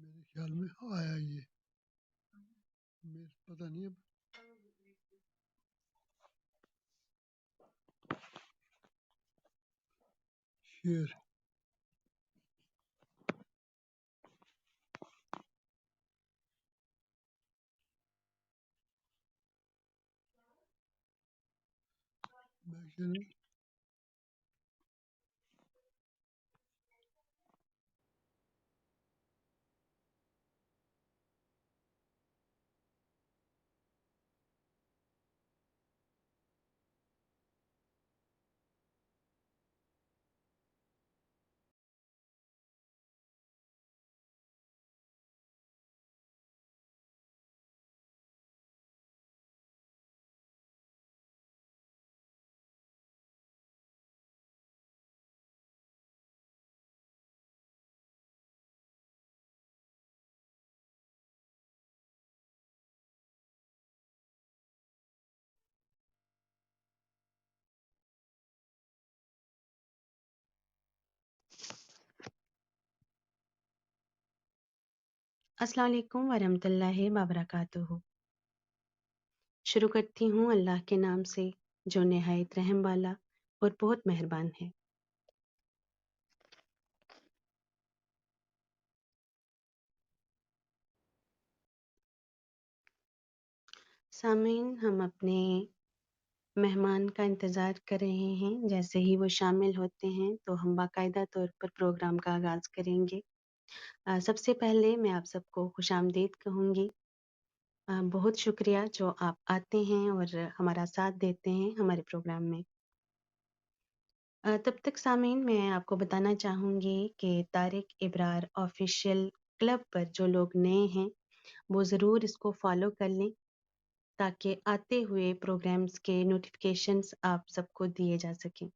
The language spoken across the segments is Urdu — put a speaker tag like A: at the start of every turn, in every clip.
A: میرے خیال میں آیا یہ میرے پتہ نہیں اب شیئر بیک چینل
B: السلام علیکم ورحمۃ اللہ وبرکاتہ۔ شروع کرتی ہوں اللہ کے نام سے جو نہایت رحم والا اور بہت مہربان ہے۔ سامعین، ہم اپنے مہمان کا انتظار کر رہے ہیں، جیسے ہی وہ شامل ہوتے ہیں تو ہم باقاعدہ طور پر پروگرام کا آغاز کریں گے۔ سب سے پہلے میں آپ سب کو خوش آمدید کہوں گی۔ بہت شکریہ جو آپ آتے ہیں اور ہمارا ساتھ دیتے ہیں ہمارے پروگرام میں۔ تب تک سامعین میں آپ کو بتانا چاہوں گی کہ طارق ابرار آفیشیل کلب پر جو لوگ نئے ہیں وہ ضرور اس کو فالو کر لیں تاکہ آتے ہوئے پروگرامز کے نوٹیفیکیشنز آپ سب کو دیے جا سکیں۔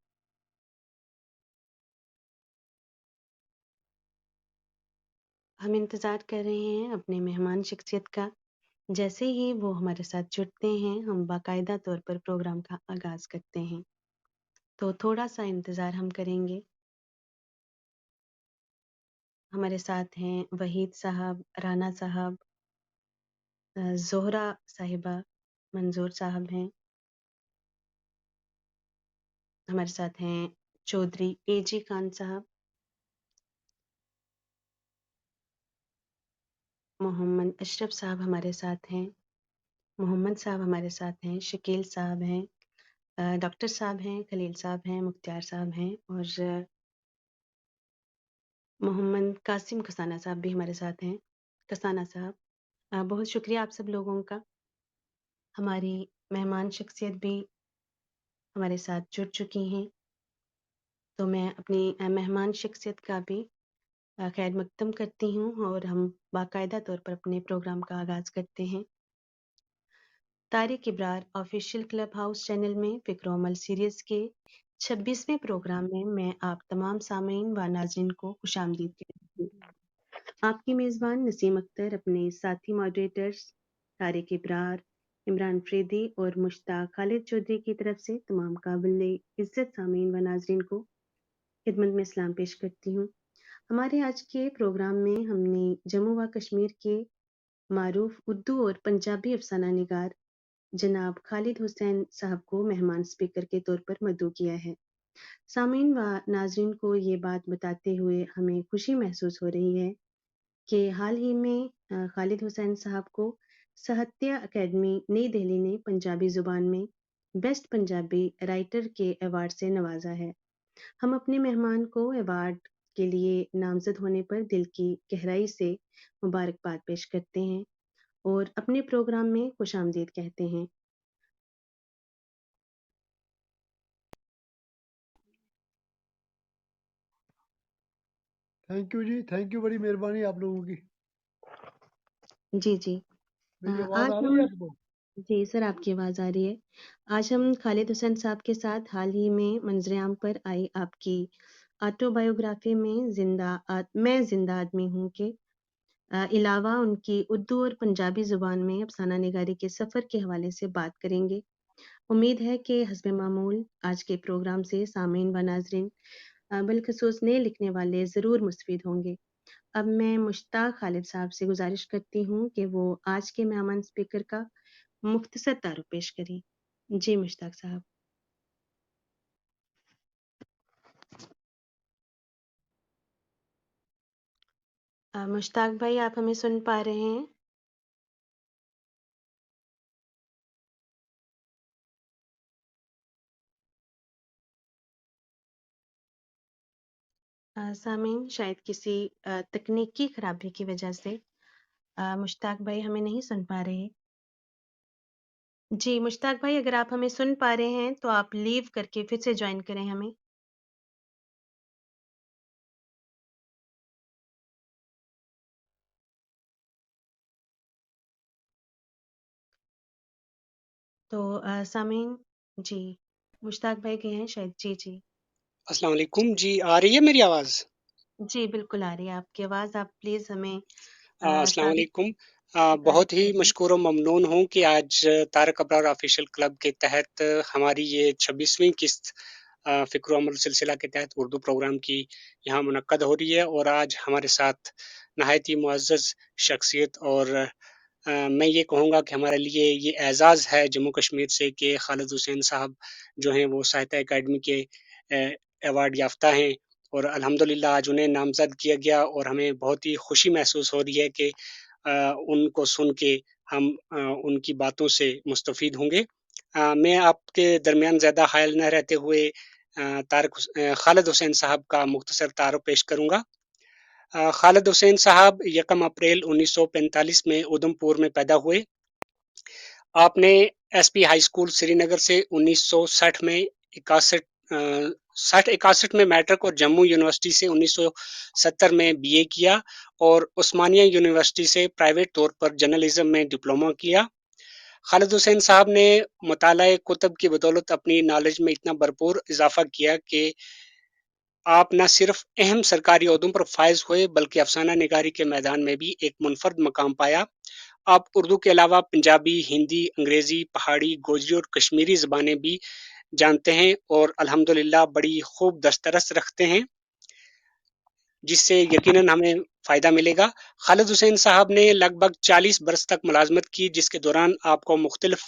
B: ہم انتظار کر رہے ہیں اپنے مہمان شخصیت کا۔ جیسے ہی وہ ہمارے ساتھ جڑتے ہیں ہم باقاعدہ طور پر پروگرام کا آغاز کرتے ہیں، تو تھوڑا سا انتظار ہم کریں گے۔ ہمارے ساتھ ہیں وحید صاحب، رانا صاحب، زہرا صاحبہ، منظور صاحب ہیں، ہمارے ساتھ ہیں چودھری اے جی خان صاحب، محمد اشرف صاحب ہمارے ساتھ ہیں، محمد صاحب ہمارے ساتھ ہیں، شکیل صاحب ہیں، ڈاکٹر صاحب ہیں، خلیل صاحب ہیں، مختار صاحب ہیں، اور محمد قاسم کسانہ صاحب بھی ہمارے ساتھ ہیں۔ کسانہ صاحب، بہت شکریہ آپ سب لوگوں کا۔ ہماری مہمان شخصیت بھی ہمارے ساتھ جڑ چکی ہیں، تو میں اپنی مہمان شخصیت کا بھی خیر مقدم کرتی ہوں اور ہم باقاعدہ طور پر اپنے پروگرام کا آغاز کرتے ہیں۔ طارق ابرار آفیشیل کلب ہاؤس چینل میں فکر و عمل سیریز کے 26ویں پروگرام میں آپ تمام سامعین و ناظرین کو خوش آمدید کہتی ہوں۔ آپ کی میزبان نسیم اختر اپنے ساتھی ماڈریٹرز طارق ابرار، عمران فریدی اور مشتاق خالد چودھری کی طرف سے تمام قابل عزت سامعین و ناظرین کو خدمت میں سلام پیش کرتی ہوں۔ ہمارے آج کے پروگرام میں ہم نے جموں و کشمیر کے معروف اردو اور پنجابی افسانہ نگار جناب خالد حسین صاحب کو مہمان اسپیکر کے طور پر مدعو کیا ہے۔ سامعین و ناظرین کو یہ بات بتاتے ہوئے ہمیں خوشی محسوس ہو رہی ہے کہ حال ہی میں خالد حسین صاحب کو ساہتیہ اکیڈمی نئی دہلی نے پنجابی زبان میں بیسٹ پنجابی رائٹر کے ایوارڈ سے نوازا ہے۔ ہم اپنے مہمان کو ایوارڈ کے لیے نامزد ہونے پر دل کی گہرائی سے مبارکباد پیش کرتے ہیں اور اپنے پروگرام میں خوش آمدید کہتے ہیں۔
A: تھینک یو جی، تھینک یو، بڑی مہربانی آپ لوگوں کی۔
B: جی
A: میری آواز
B: آج
A: آ رہی
B: ہم
A: ہے آپ کو؟
B: جی سر، آپ کی آواز آ رہی ہے۔ آج ہم خالد حسین صاحب کے ساتھ حال ہی میں منظر عام پر آئی آپ کی آٹو بایوگرافی میں زندہ آدمی ہوں کے علاوہ ان کی اردو اور پنجابی زبان میں افسانہ نگاری کے سفر کے حوالے سے بات کریں گے۔ امید ہے کہ حسب معمول آج کے پروگرام سے سامعین و ناظرین بالخصوص نئے لکھنے والے ضرور مستفید ہوں گے۔ اب میں مشتاق خالد صاحب سے گزارش کرتی ہوں کہ وہ آج کے مہمان اسپیکر کا مختصر تعارف پیش کریں۔ جی مشتاق صاحب۔ مشتاق بھائی، آپ ہمیں سن پا رہے ہیں؟ سامعین، شاید کسی تکنیکی خرابی کی وجہ سے مشتاق بھائی ہمیں نہیں سن پا رہے۔ جی مشتاق بھائی، اگر آپ ہمیں سن پا رہے ہیں تو آپ لیو کر کے پھر سے جوائن کریں ہمیں۔ تو سامعین، جی مشتاق بھائی گئے ہیں شاید۔ جی جی
C: السلام علیکم جی، آ رہی ہے میری آواز؟
B: جی بالکل آ رہی ہے آپ کی آواز۔ آپ پلیز ہمیں
C: السلام
B: تعارف
C: علیکم۔
B: سے تعارف
C: بہت ہی
B: کریں۔
C: مشکور و ممنون ہوں کہ آج طارق ابرار آفیشیل کلب کے تحت ہماری یہ 26ویں قسط فکر و عمل سلسلہ کے تحت اردو پروگرام کی یہاں منعقد ہو رہی ہے، اور آج ہمارے ساتھ نہایت ہی معزز شخصیت، اور میں یہ کہوں گا کہ ہمارے لیے یہ اعزاز ہے جموں کشمیر سے کہ خالد حسین صاحب جو ہیں وہ ساہتیہ اکیڈمی کے ایوارڈ یافتہ ہیں، اور الحمدللہ آج انہیں نامزد کیا گیا، اور ہمیں بہت ہی خوشی محسوس ہو رہی ہے کہ ان کو سن کے ہم ان کی باتوں سے مستفید ہوں گے۔ میں آپ کے درمیان زیادہ حائل نہ رہتے ہوئے خالد حسین صاحب کا مختصر تعارف پیش کروں گا۔ خالد حسین صاحب 1 اپریل 1945 میں ادھم پور میں پیدا ہوئے۔ آپ نے ایس پی ہائی اسکول سری نگر سے 1960 میں 61 میں میٹرک، اور جموں یونیورسٹی سے 1970 میں بی اے کیا، اور عثمانیہ یونیورسٹی سے پرائیویٹ طور پر جرنلزم میں ڈپلومہ کیا۔ خالد حسین صاحب نے مطالعہ کتب کی بدولت اپنی نالج میں اتنا بھرپور اضافہ کیا کہ آپ نہ صرف اہم سرکاری عہدوں پر فائز ہوئے بلکہ افسانہ نگاری کے میدان میں بھی ایک منفرد مقام پایا۔ آپ اردو کے علاوہ پنجابی، ہندی، انگریزی، پہاڑی، گوجری اور کشمیری زبانیں بھی جانتے ہیں، اور الحمدللہ بڑی خوب دسترس رکھتے ہیں، جس سے یقیناً ہمیں فائدہ ملے گا۔ خالد حسین صاحب نے لگ بھگ 40 برس تک ملازمت کی، جس کے دوران آپ کو مختلف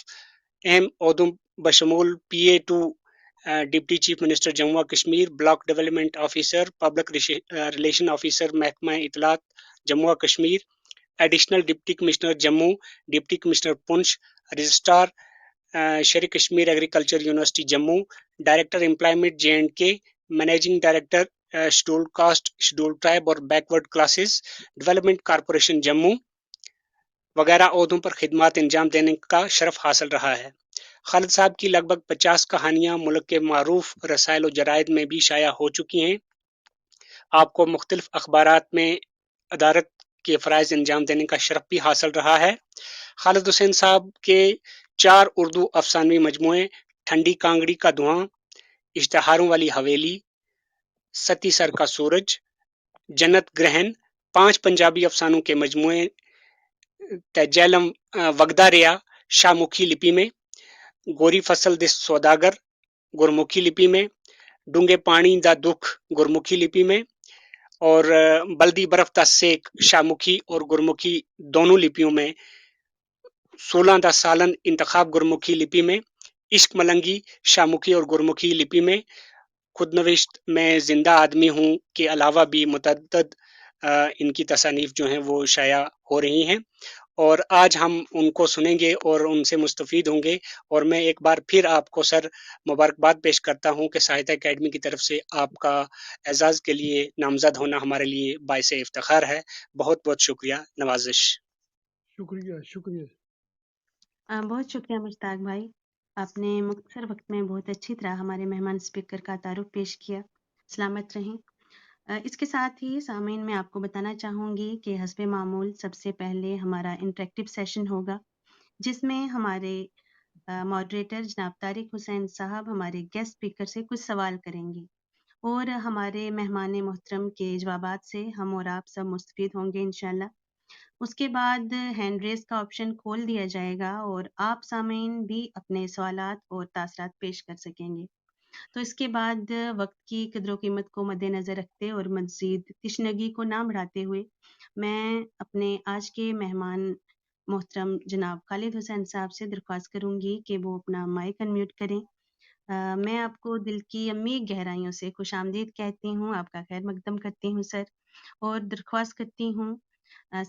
C: اہم عہدوں بشمول P A to deputy chief minister Jammu و Kashmir, block development officer, public relation officer محکمہ اطلاعات جموں و Kashmir, additional deputy commissioner Jammu, deputy commissioner Poonch, registrar Sheri Kashmir agriculture university Jammu, director employment J and K, managing director scheduled caste, scheduled tribe اور backward classes development corporation Jammu وغیرہ عہدوں پر خدمات انجام دینے کا شرف حاصل رہا ہے۔ خالد صاحب کی لگ بھگ 50 کہانیاں ملک کے معروف رسائل و جرائد میں بھی شائع ہو چکی ہیں۔ آپ کو مختلف اخبارات میں ادارت کے فرائض انجام دینے کا شرف بھی حاصل رہا ہے۔ خالد حسین صاحب کے 4 اردو افسانوی مجموعے ٹھنڈی کانگڑی کا دھواں، اشتہاروں والی حویلی، ستی سر کا سورج، جنت گرہن، 5 پنجابی افسانوں کے مجموعے تیجیلم وگداریا شاہمکھی لپی میں، گوری فصل دے سوداگر گرمکھی لپی میں، ڈونگے پانی دا دکھ گرمکھی لپی میں، اور بلدی برف دا سیک شاہمکھی اور گرمکھی دونوں لپیوں میں، 16 دا سالن انتخاب گرمکھی لپی میں، عشق ملنگی شاہمکھی اور گرمکھی لپی میں، خود نوشت میں زندہ آدمی ہوں کے علاوہ بھی متعدد ان کی تصانیف جو ہیں وہ شائع ہو رہی ہیں، اور آج ہم ان کو سنیں گے اور ان سے مستفید ہوں گے۔ اور میں ایک بار پھر آپ کو سر مبارکباد پیش کرتا ہوں کہ ساہتیہ اکیڈمی کی طرف سے آپ کا اعزاز کے لیے نامزد ہونا ہمارے لیے باعث افتخار ہے۔ بہت بہت شکریہ، نوازش۔
A: شکریہ شکریہ۔
B: بہت شکریہ مشتاق بھائی، آپ نے مختصر وقت میں بہت اچھی طرح ہمارے مہمان اسپیکر کا تعارف پیش کیا۔ سلامت رہیں۔ اس کے ساتھ ہی سامعین، میں آپ کو بتانا چاہوں گی کہ حسب معمول سب سے پہلے ہمارا انٹریکٹیو سیشن ہوگا، جس میں ہمارے ماڈریٹر جناب طارق حسین صاحب ہمارے گیسٹ اسپیکر سے کچھ سوال کریں گے، اور ہمارے مہمان محترم کے جوابات سے ہم اور آپ سب مستفید ہوں گے انشاءاللہ۔ اس کے بعد ہینڈ ریز کا آپشن کھول دیا جائے گا، اور آپ سامعین بھی اپنے سوالات اور تاثرات پیش کر سکیں گے۔ تو اس کے بعد وقت کی قدر و قیمت کو مد نظر رکھتے اور مزید تشنگی کو نہ بڑھاتے ہوئے میں اپنے آج کے مہمان محترم جناب خالد حسین صاحب سے درخواست کروں گی کہ وہ اپنا مائک انمیوٹ کریں۔ میں آپ کو دل کی عمیق گہرائیوں سے خوش آمدید کہتی ہوں، آپ کا خیر مقدم کرتی ہوں سر، اور درخواست کرتی ہوں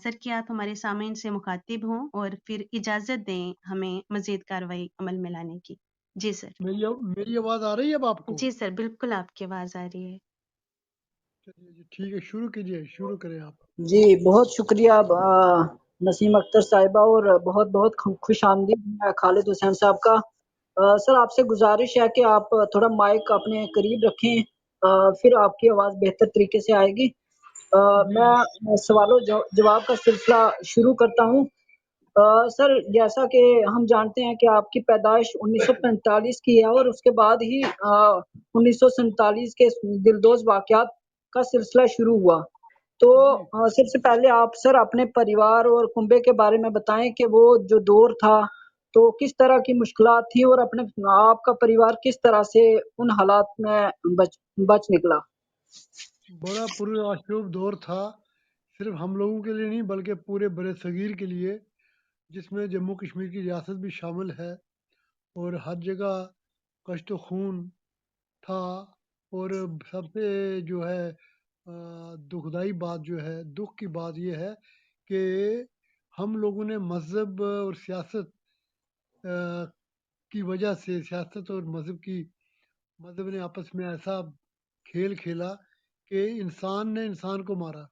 B: سر کہ آپ ہمارے سامعین سے مخاطب ہوں اور پھر اجازت دیں ہمیں مزید کارروائی عمل میں لانے کی۔ جی سر۔
A: میری آواز آ رہی ہے اب آپ کو؟
B: جی سر، بالکل آپ کی آواز آ رہی ہے۔
A: چلیے جی ٹھیک ہے، شروع کیجیے، شروع کریں آپ۔
D: جی بہت شکریہ نسیم اختر صاحبہ، اور بہت بہت خوش آمدید خالد حسین صاحب کا۔ سر آپ سے گزارش ہے کہ آپ تھوڑا مائک اپنے قریب رکھیں، پھر آپ کی آواز بہتر طریقے سے آئے گی۔
A: جی
D: میں سوال و جواب کا سلسلہ شروع کرتا ہوں۔ سر جیسا کہ ہم جانتے ہیں کہ آپ کی پیدائش 1945 کی ہے، اور اس کے بعد ہی 1947 کے دلدوز واقعات کا سلسلہ شروع ہوا۔ تو
A: جی
D: سب سے پہلے آپ سر اپنے پریوار اور کنبے کے بارے میں بتائیں کہ وہ جو دور تھا تو کس طرح کی مشکلات تھی، اور اپنے آپ کا پریوار کس طرح سے ان حالات میں بچ نکلا۔
A: بڑا پرآشوب دور تھا، صرف ہم لوگوں کے لیے نہیں بلکہ پورے بر صغیر کے لیے، جس میں جموں کشمیر کی ریاست بھی شامل ہے، اور ہر جگہ کشت و خون تھا۔ اور سب سے جو ہے دکھدائی بات جو ہے، دکھ کی بات یہ ہے کہ ہم لوگوں نے مذہب اور سیاست آ، کی وجہ سے، سیاست اور مذہب نے آپس میں ایسا کھیل کھیلا کہ انسان نے انسان کو مارا۔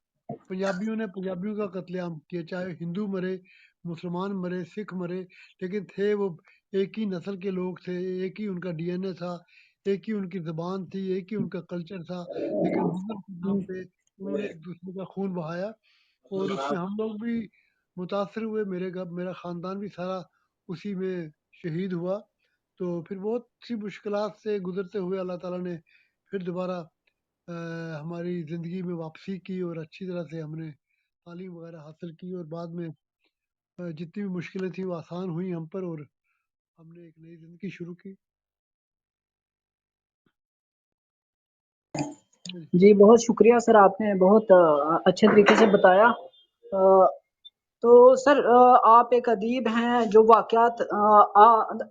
A: پنجابیوں نے پنجابیوں کا قتل عام کیا، چاہے ہندو مرے، مسلمان مرے، سکھ مرے، لیکن تھے وہ ایک ہی نسل کے لوگ تھے، ایک ہی ان کا ڈی این اے تھا، ایک ہی ان کی زبان تھی، ایک ہی ان کا کلچر تھا، لیکن مذہب کے نام پہ انہوں نے ایک دوسرے کا خون بہایا، اور اس میں ہم لوگ بھی متاثر ہوئے۔ میرا خاندان بھی سارا اسی میں شہید ہوا۔ تو پھر بہت سی مشکلات سے گزرتے ہوئے اللہ تعالیٰ نے پھر دوبارہ ہماری زندگی میں واپسی کی، اور اچھی طرح سے ہم نے تعلیم وغیرہ حاصل کی، اور بعد میں جتنی بھی مشکلیں تھیں وہ آسان ہوئیں ہم پر، اور ہم نے ایک نئی زندگی شروع کی۔
D: جی بہت شکریہ سر، آپ نے بہت اچھے طریقے سے بتایا۔ تو سر آپ ایک ادیب ہیں، جو واقعات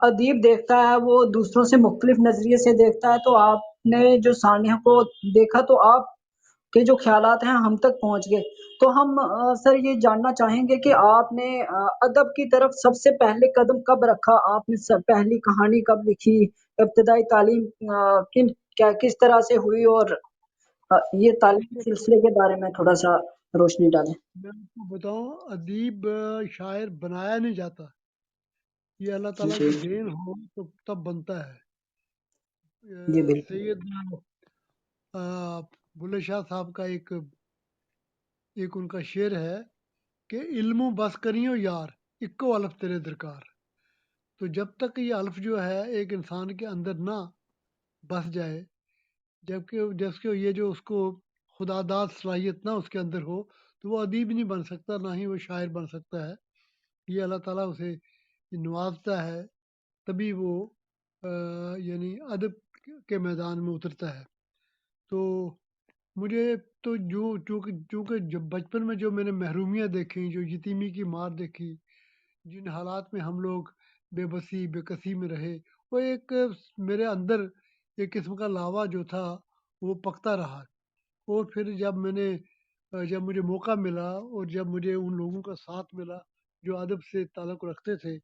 D: ادیب دیکھتا ہے وہ دوسروں سے مختلف نظریے سے دیکھتا ہے، تو آپ نے جو سانحہ کو دیکھا تو آپ کے جو خیالات ہیں ہم تک پہنچ گئے۔ تو ہم سر یہ جاننا چاہیں گے کہ آپ نے ادب کی طرف سب سے پہلے قدم کب رکھا، آپ نے پہلی کہانی کب لکھی، ابتدائی تعلیم کس طرح سے ہوئی، اور یہ تعلیمی سلسلے کے بارے میں تھوڑا سا روشنی ڈالیں۔
A: میں آپ کو بتاؤں، ادیب شاعر بنایا نہیں جاتا، یہ اللہ تعالیٰ
D: جی
A: کی دین ہو تو تب بنتا ہے۔
D: جی بالکل۔
A: سید بلے شاہ صاحب کا ایک ان کا شعر ہے کہ علم و بس کریو یار، اکو الف تیرے درکار۔ تو جب تک یہ الف جو ہے ایک انسان کے اندر نہ بس جائے، جب کہ یہ جو اس کو خدا داد صلاحیت نہ اس کے اندر ہو، تو وہ ادیب نہیں بن سکتا، نہ ہی وہ شاعر بن سکتا ہے۔ یہ اللہ تعالیٰ اسے نوازتا ہے، تبھی وہ یعنی ادب کے میدان میں اترتا ہے۔ تو مجھے تو چونکہ جب بچپن میں جو میں نے محرومیاں دیکھیں، جو یتیمی کی مار دیکھی، جن حالات میں ہم لوگ بے بسی بے کسی میں رہے، وہ ایک میرے اندر ایک قسم کا لاوا جو تھا وہ پکتا رہا۔ اور پھر جب مجھے موقع ملا، اور جب مجھے ان لوگوں کا ساتھ ملا جو ادب سے تعلق رکھتے تھے،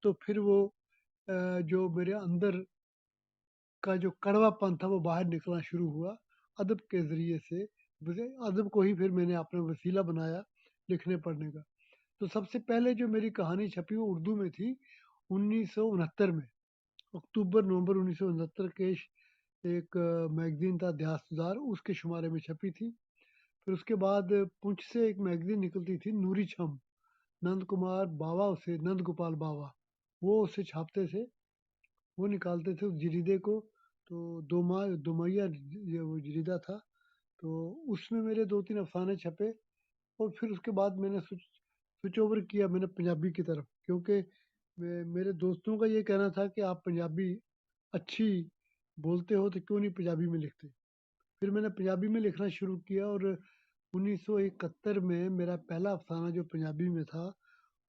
A: تو پھر وہ جو میرے اندر کا جو کڑوا پن تھا وہ باہر نکلنا شروع ہوا ادب کے ذریعے سے۔ ادب کو ہی پھر میں نے اپنا وسیلہ بنایا لکھنے پڑھنے کا۔ تو سب سے پہلے جو میری کہانی چھپی وہ اردو میں تھی 1969 میں، اکتوبر نومبر 1969 کے ایک میگزین تھا دیاسدار، اس کے شمارے میں چھپی تھی۔ پھر اس کے بعد پونچھ سے ایک میگزین نکلتی تھی نوری چھم، نند کمار باوا، اسے نند گوپال باوا، وہ اسے چھاپتے تھے، وہ نکالتے تھے اس جریدے کو۔ تو دومہیا یہ وہ جریدہ تھا، تو اس میں میرے 2-3 افسانے چھپے۔ اور پھر اس کے بعد میں نے سوئچ اوور کیا میں نے پنجابی کی طرف، کیونکہ میرے دوستوں کا یہ کہنا تھا کہ آپ پنجابی اچھی بولتے ہو تو کیوں نہیں پنجابی میں لکھتے. پھر میں نے پنجابی میں لکھنا شروع کیا اور 1971 میں میرا پہلا افسانہ جو پنجابی میں تھا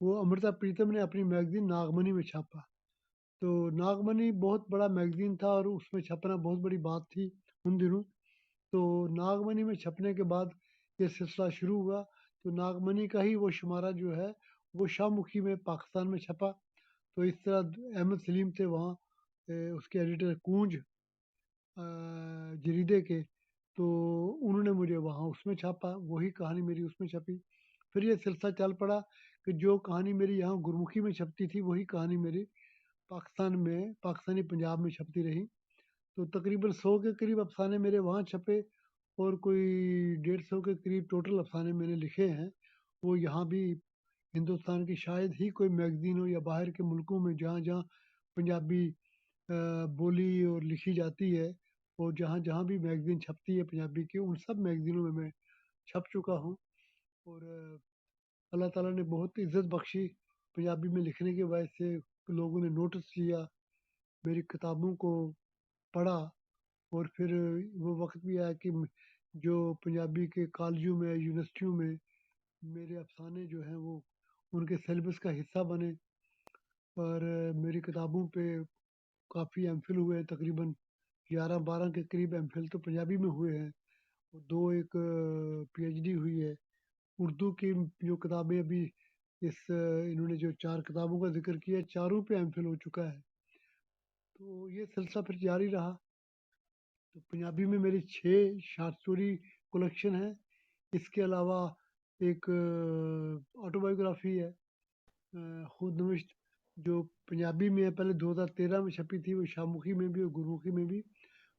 A: وہ امرتا پریتم نے اپنی میگزین ناگمنی میں چھاپا. تو ناگمنی بہت بڑا میگزین تھا اور اس میں چھپنا بہت بڑی بات تھی ان دنوں. تو ناگمنی میں چھپنے کے بعد یہ سلسلہ شروع ہوا. تو ناگمنی کا ہی وہ شمارہ جو ہے وہ شاہ مکھی میں پاکستان میں چھپا. تو اس طرح احمد سلیم تھے وہاں اس کے ایڈیٹر کونج جریدے کے. تو انہوں نے مجھے وہاں اس میں چھاپا, وہی کہانی میری اس میں چھپی. پھر یہ سلسلہ چل پڑا کہ جو کہانی میری یہاں گرمکھی میں چھپتی تھی وہی کہانی میری پاکستان میں پاکستانی پنجاب میں چھپتی رہی. تو تقریباً 100 کے قریب افسانے میرے وہاں چھپے اور کوئی 150 کے قریب ٹوٹل افسانے میں نے لکھے ہیں. وہ یہاں بھی ہندوستان کی شاید ہی کوئی میگزین ہو یا باہر کے ملکوں میں جہاں جہاں پنجابی بولی اور لکھی جاتی ہے اور جہاں جہاں بھی میگزین چھپتی ہے پنجابی کی ان سب میگزینوں میں چھپ چکا ہوں. اور اللہ تعالیٰ نے بہت عزت بخشی پنجابی میں لکھنے کی وجہ سے. لوگوں نے نوٹس لیا, میری کتابوں کو پڑھا اور پھر وہ وقت بھی آیا کہ جو پنجابی کے کالجوں میں یونیورسٹیوں میں میرے افسانے جو ہیں وہ ان کے سیلیبس کا حصہ بنے. اور میری کتابوں پہ کافی ایم فل ہوئے, تقریباً 11-12 کے قریب ایم فل تو پنجابی میں ہوئے ہیں. 2 ایک پی ایچ ڈی ہوئی ہے. اردو کی جو کتابیں ابھی انہوں نے جو 4 کتابوں کا ذکر کیا چاروں پہ ایم فل ہو چکا ہے. تو یہ سلسلہ پھر جاری رہا. تو پنجابی میں میری 6 شارٹ اسٹوری کلیکشن ہے. اس کے علاوہ ایک آٹو بایوگرافی ہے خود نوشت جو پنجابی میں ہے, پہلے 2013 میں چھپی تھی, وہ شاہ مکھی میں بھی اور گرمکھی میں بھی.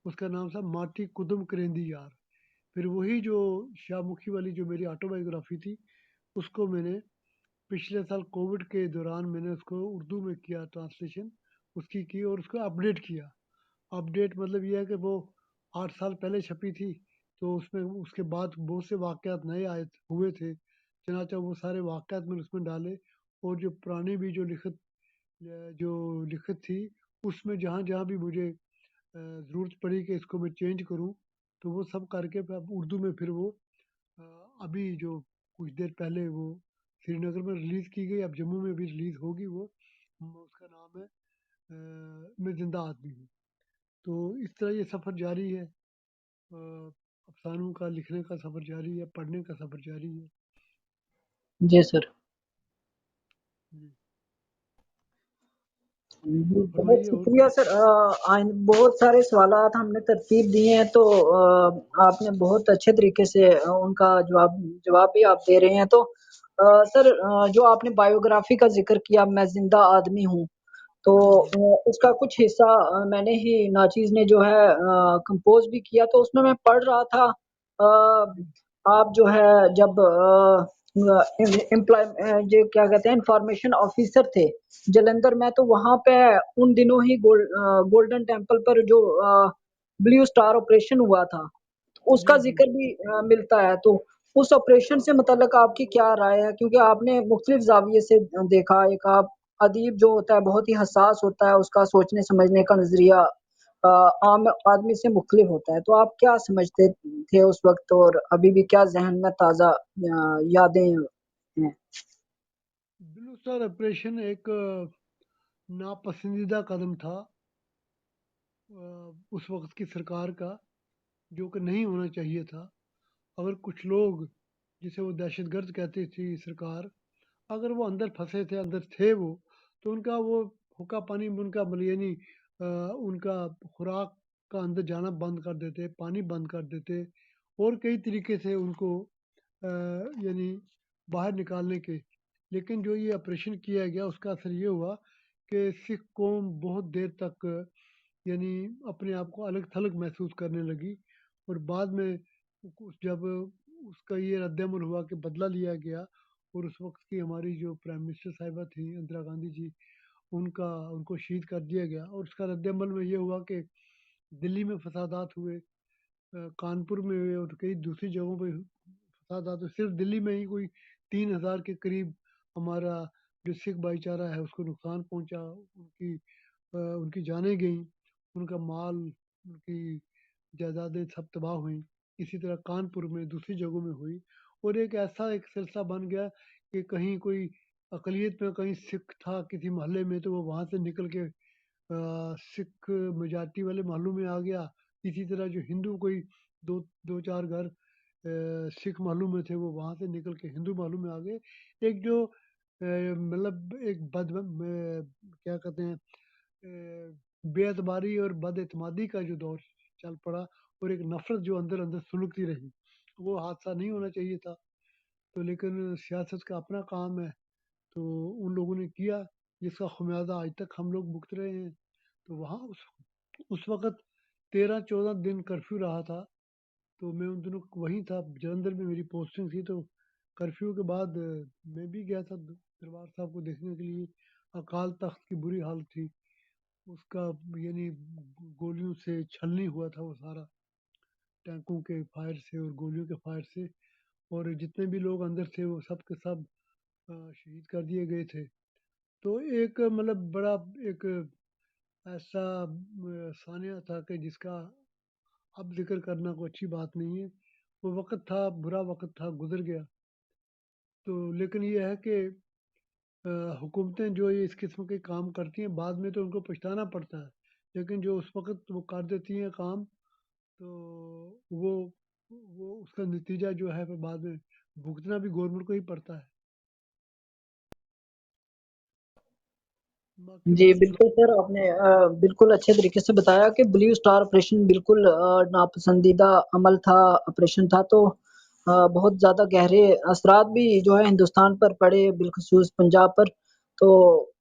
A: اس کا نام تھا ماٹی قدم کریندی یار. پھر وہی جو شاہ مکھی والی جو میری آٹو بایوگرافی تھی اس کو میں نے پچھلے سال کووڈ کے دوران میں نے اس کو اردو میں کیا, ٹرانسلیشن اس کی اور اس کو اپڈیٹ کیا. اپڈیٹ مطلب یہ ہے کہ وہ 8 سال پہلے چھپی تھی تو اس میں اس کے بعد بہت سے واقعات نئے آئے ہوئے تھے, چنانچہ وہ سارے واقعات میں نے اس میں ڈالے. اور جو پرانی بھی جو لکھت تھی اس میں جہاں جہاں بھی مجھے ضرورت پڑی کہ اس کو میں چینج کروں تو وہ سب کر کے اب اردو میں پھر وہ ابھی جو کچھ دیر پہلے وہ سری نگر میں ریلیز کی گئی, اب جموں میں بھی ریلیز ہوگی. وہ اس کا نام ہے میں زندہ آدمی ہوں. تو اس طرح یہ سفر جاری ہے, افسانوں کا لکھنے کا سفر جاری ہے, پڑھنے کا سفر جاری ہے.
D: جی سر,
A: جی
D: بہت
A: فرمائیے اور
D: شکریہ
A: کچھ.
D: سر. بہت سارے سوالات ہم نے ترتیب دیے ہیں تو آپ نے بہت اچھے طریقے سے ان کا جواب بھی آپ دے رہے ہیں. تو سر جو آپ نے بایوگرافی کا ذکر کیا, میں زندہ آدمی ہوں, تو
A: جی
D: اس کا کچھ حصہ میں نے ہی ناچیز نے جو ہے کمپوز بھی کیا. تو اس میں پڑھ رہا تھا
A: جی
D: آپ جو ہے جب جو کیا کہتے ہیں انفارمیشن آفیسر تھے جلندھر میں, تو وہاں پہ ان دنوں ہی گولڈن ٹیمپل پر جو بلیو سٹار آپریشن ہوا تھا اس کا
A: جی جی
D: ذکر بھی ملتا ہے. تو اس آپریشن سے متعلق آپ کی کیا رائے ہے, کیونکہ آپ نے مختلف زاویے سے دیکھا. ایک آپ ادیب جو ہوتا ہے بہت ہی حساس ہوتا ہے, اس کا سوچنے سمجھنے کا نظریہ عام آدمی سے مختلف ہوتا ہے. تو آپ کیا سمجھتے تھے اس وقت اور ابھی بھی کیا ذہن میں تازہ یادیں ہیں؟
A: بلو اسٹار آپریشن ایک ناپسندیدہ قدم تھا اس وقت کی سرکار کا, جو کہ نہیں ہونا چاہیے تھا. اگر کچھ لوگ جسے وہ دہشت گرد کہتی تھی سرکار, اگر وہ اندر پھنسے تھے, اندر تھے وہ, تو ان کا وہ حکا پانی ان کا یعنی ان کا خوراک کا اندر جانا بند کر دیتے, پانی بند کر دیتے, اور کئی طریقے سے ان کو یعنی باہر نکالنے کے. لیکن جو یہ آپریشن کیا گیا اس کا اثر یہ ہوا کہ سکھ قوم بہت دیر تک یعنی اپنے آپ کو الگ تھلگ محسوس کرنے لگی. اور بعد میں جب اس کا یہ رد عمل ہوا کہ بدلہ لیا گیا, اور اس وقت کی ہماری جو پرائم منسٹر صاحبہ تھیں اندرا گاندھی جی, ان کو شہید کر دیا گیا. اور اس کا رد عمل میں یہ ہوا کہ دلی میں فسادات ہوئے, کانپور میں ہوئے, اور کئی دوسری جگہوں پہ فسادات ہوئے. صرف دلی میں ہی کوئی 3000 کے قریب ہمارا جو سکھ بھائی چارہ ہے اس کو نقصان پہنچا, ان کی جانیں گئیں, ان کا مال ان کی جائیدادیں سب تباہ ہوئیں، اسی طرح کانپور میں دوسری جگہوں میں ہوئی، اور ایک ایسا ایک سلسلہ بن گیا کہ کہیں کوئی اقلیت میں کہیں سکھ تھا کسی محلے میں تو وہ وہاں سے نکل کے سکھ میجارٹی والے محلوں میں آ گیا، اسی طرح جو ہندو کوئی دو چار گھر سکھ محلوں میں تھے وہ وہاں سے نکل کے ہندو محلوں میں آ گئے، ایک جو مطلب ایک کیا کہتے ہیں بے اعتباری اور بد اعتمادی کا جو دور چل پڑا، اور ایک نفرت جو اندر اندر سلگتی رہی، وہ حادثہ نہیں ہونا چاہیے تھا، تو لیکن سیاست کا اپنا کام ہے، تو ان لوگوں نے کیا جس کا خمیازہ آج تک ہم لوگ بھگت رہے ہیں۔ تو وہاں اس وقت 13-14 دن کرفیو رہا تھا، تو میں ان دنوں وہیں تھا، جلندھر میں میری پوسٹنگ تھی، تو کرفیو کے بعد میں بھی گیا تھا دربار صاحب کو دیکھنے کے لیے۔ اکال تخت کی بری حالت تھی، اس کا یعنی گولیوں سے چھلنی ہوا تھا وہ سارا، ٹینکوں کے فائر سے اور گولیوں کے فائر سے، اور جتنے بھی لوگ اندر تھے وہ سب کے سب شہید کر دیے گئے تھے۔ تو ایک مطلب بڑا ایک ایسا ثانیہ تھا کہ جس کا اب ذکر کرنا کوئی اچھی بات نہیں ہے، وہ وقت تھا، برا وقت تھا، گزر گیا۔ تو لیکن یہ ہے کہ حکومتیں جو یہ اس قسم کے کام کرتی ہیں بعد میں تو ان کو پچھتانا پڑتا ہے، لیکن جو اس وقت وہ کر دیتی ہیں کام، تو وہ اس کا نتیجہ جو ہے پھر بعد میں بھگتنا بھی گورنمنٹ کو ہی پڑتا ہے۔ باقی
D: جی
A: بہت
D: بالکل سر، آپ نے بالکل اچھے طریقے سے بتایا کہ بلیو سٹار آپریشن بالکل ناپسندیدہ عمل تھا، آپریشن تھا، تو بہت زیادہ گہرے اثرات بھی جو ہے ہندوستان پر پڑے، بالخصوص پنجاب پر، تو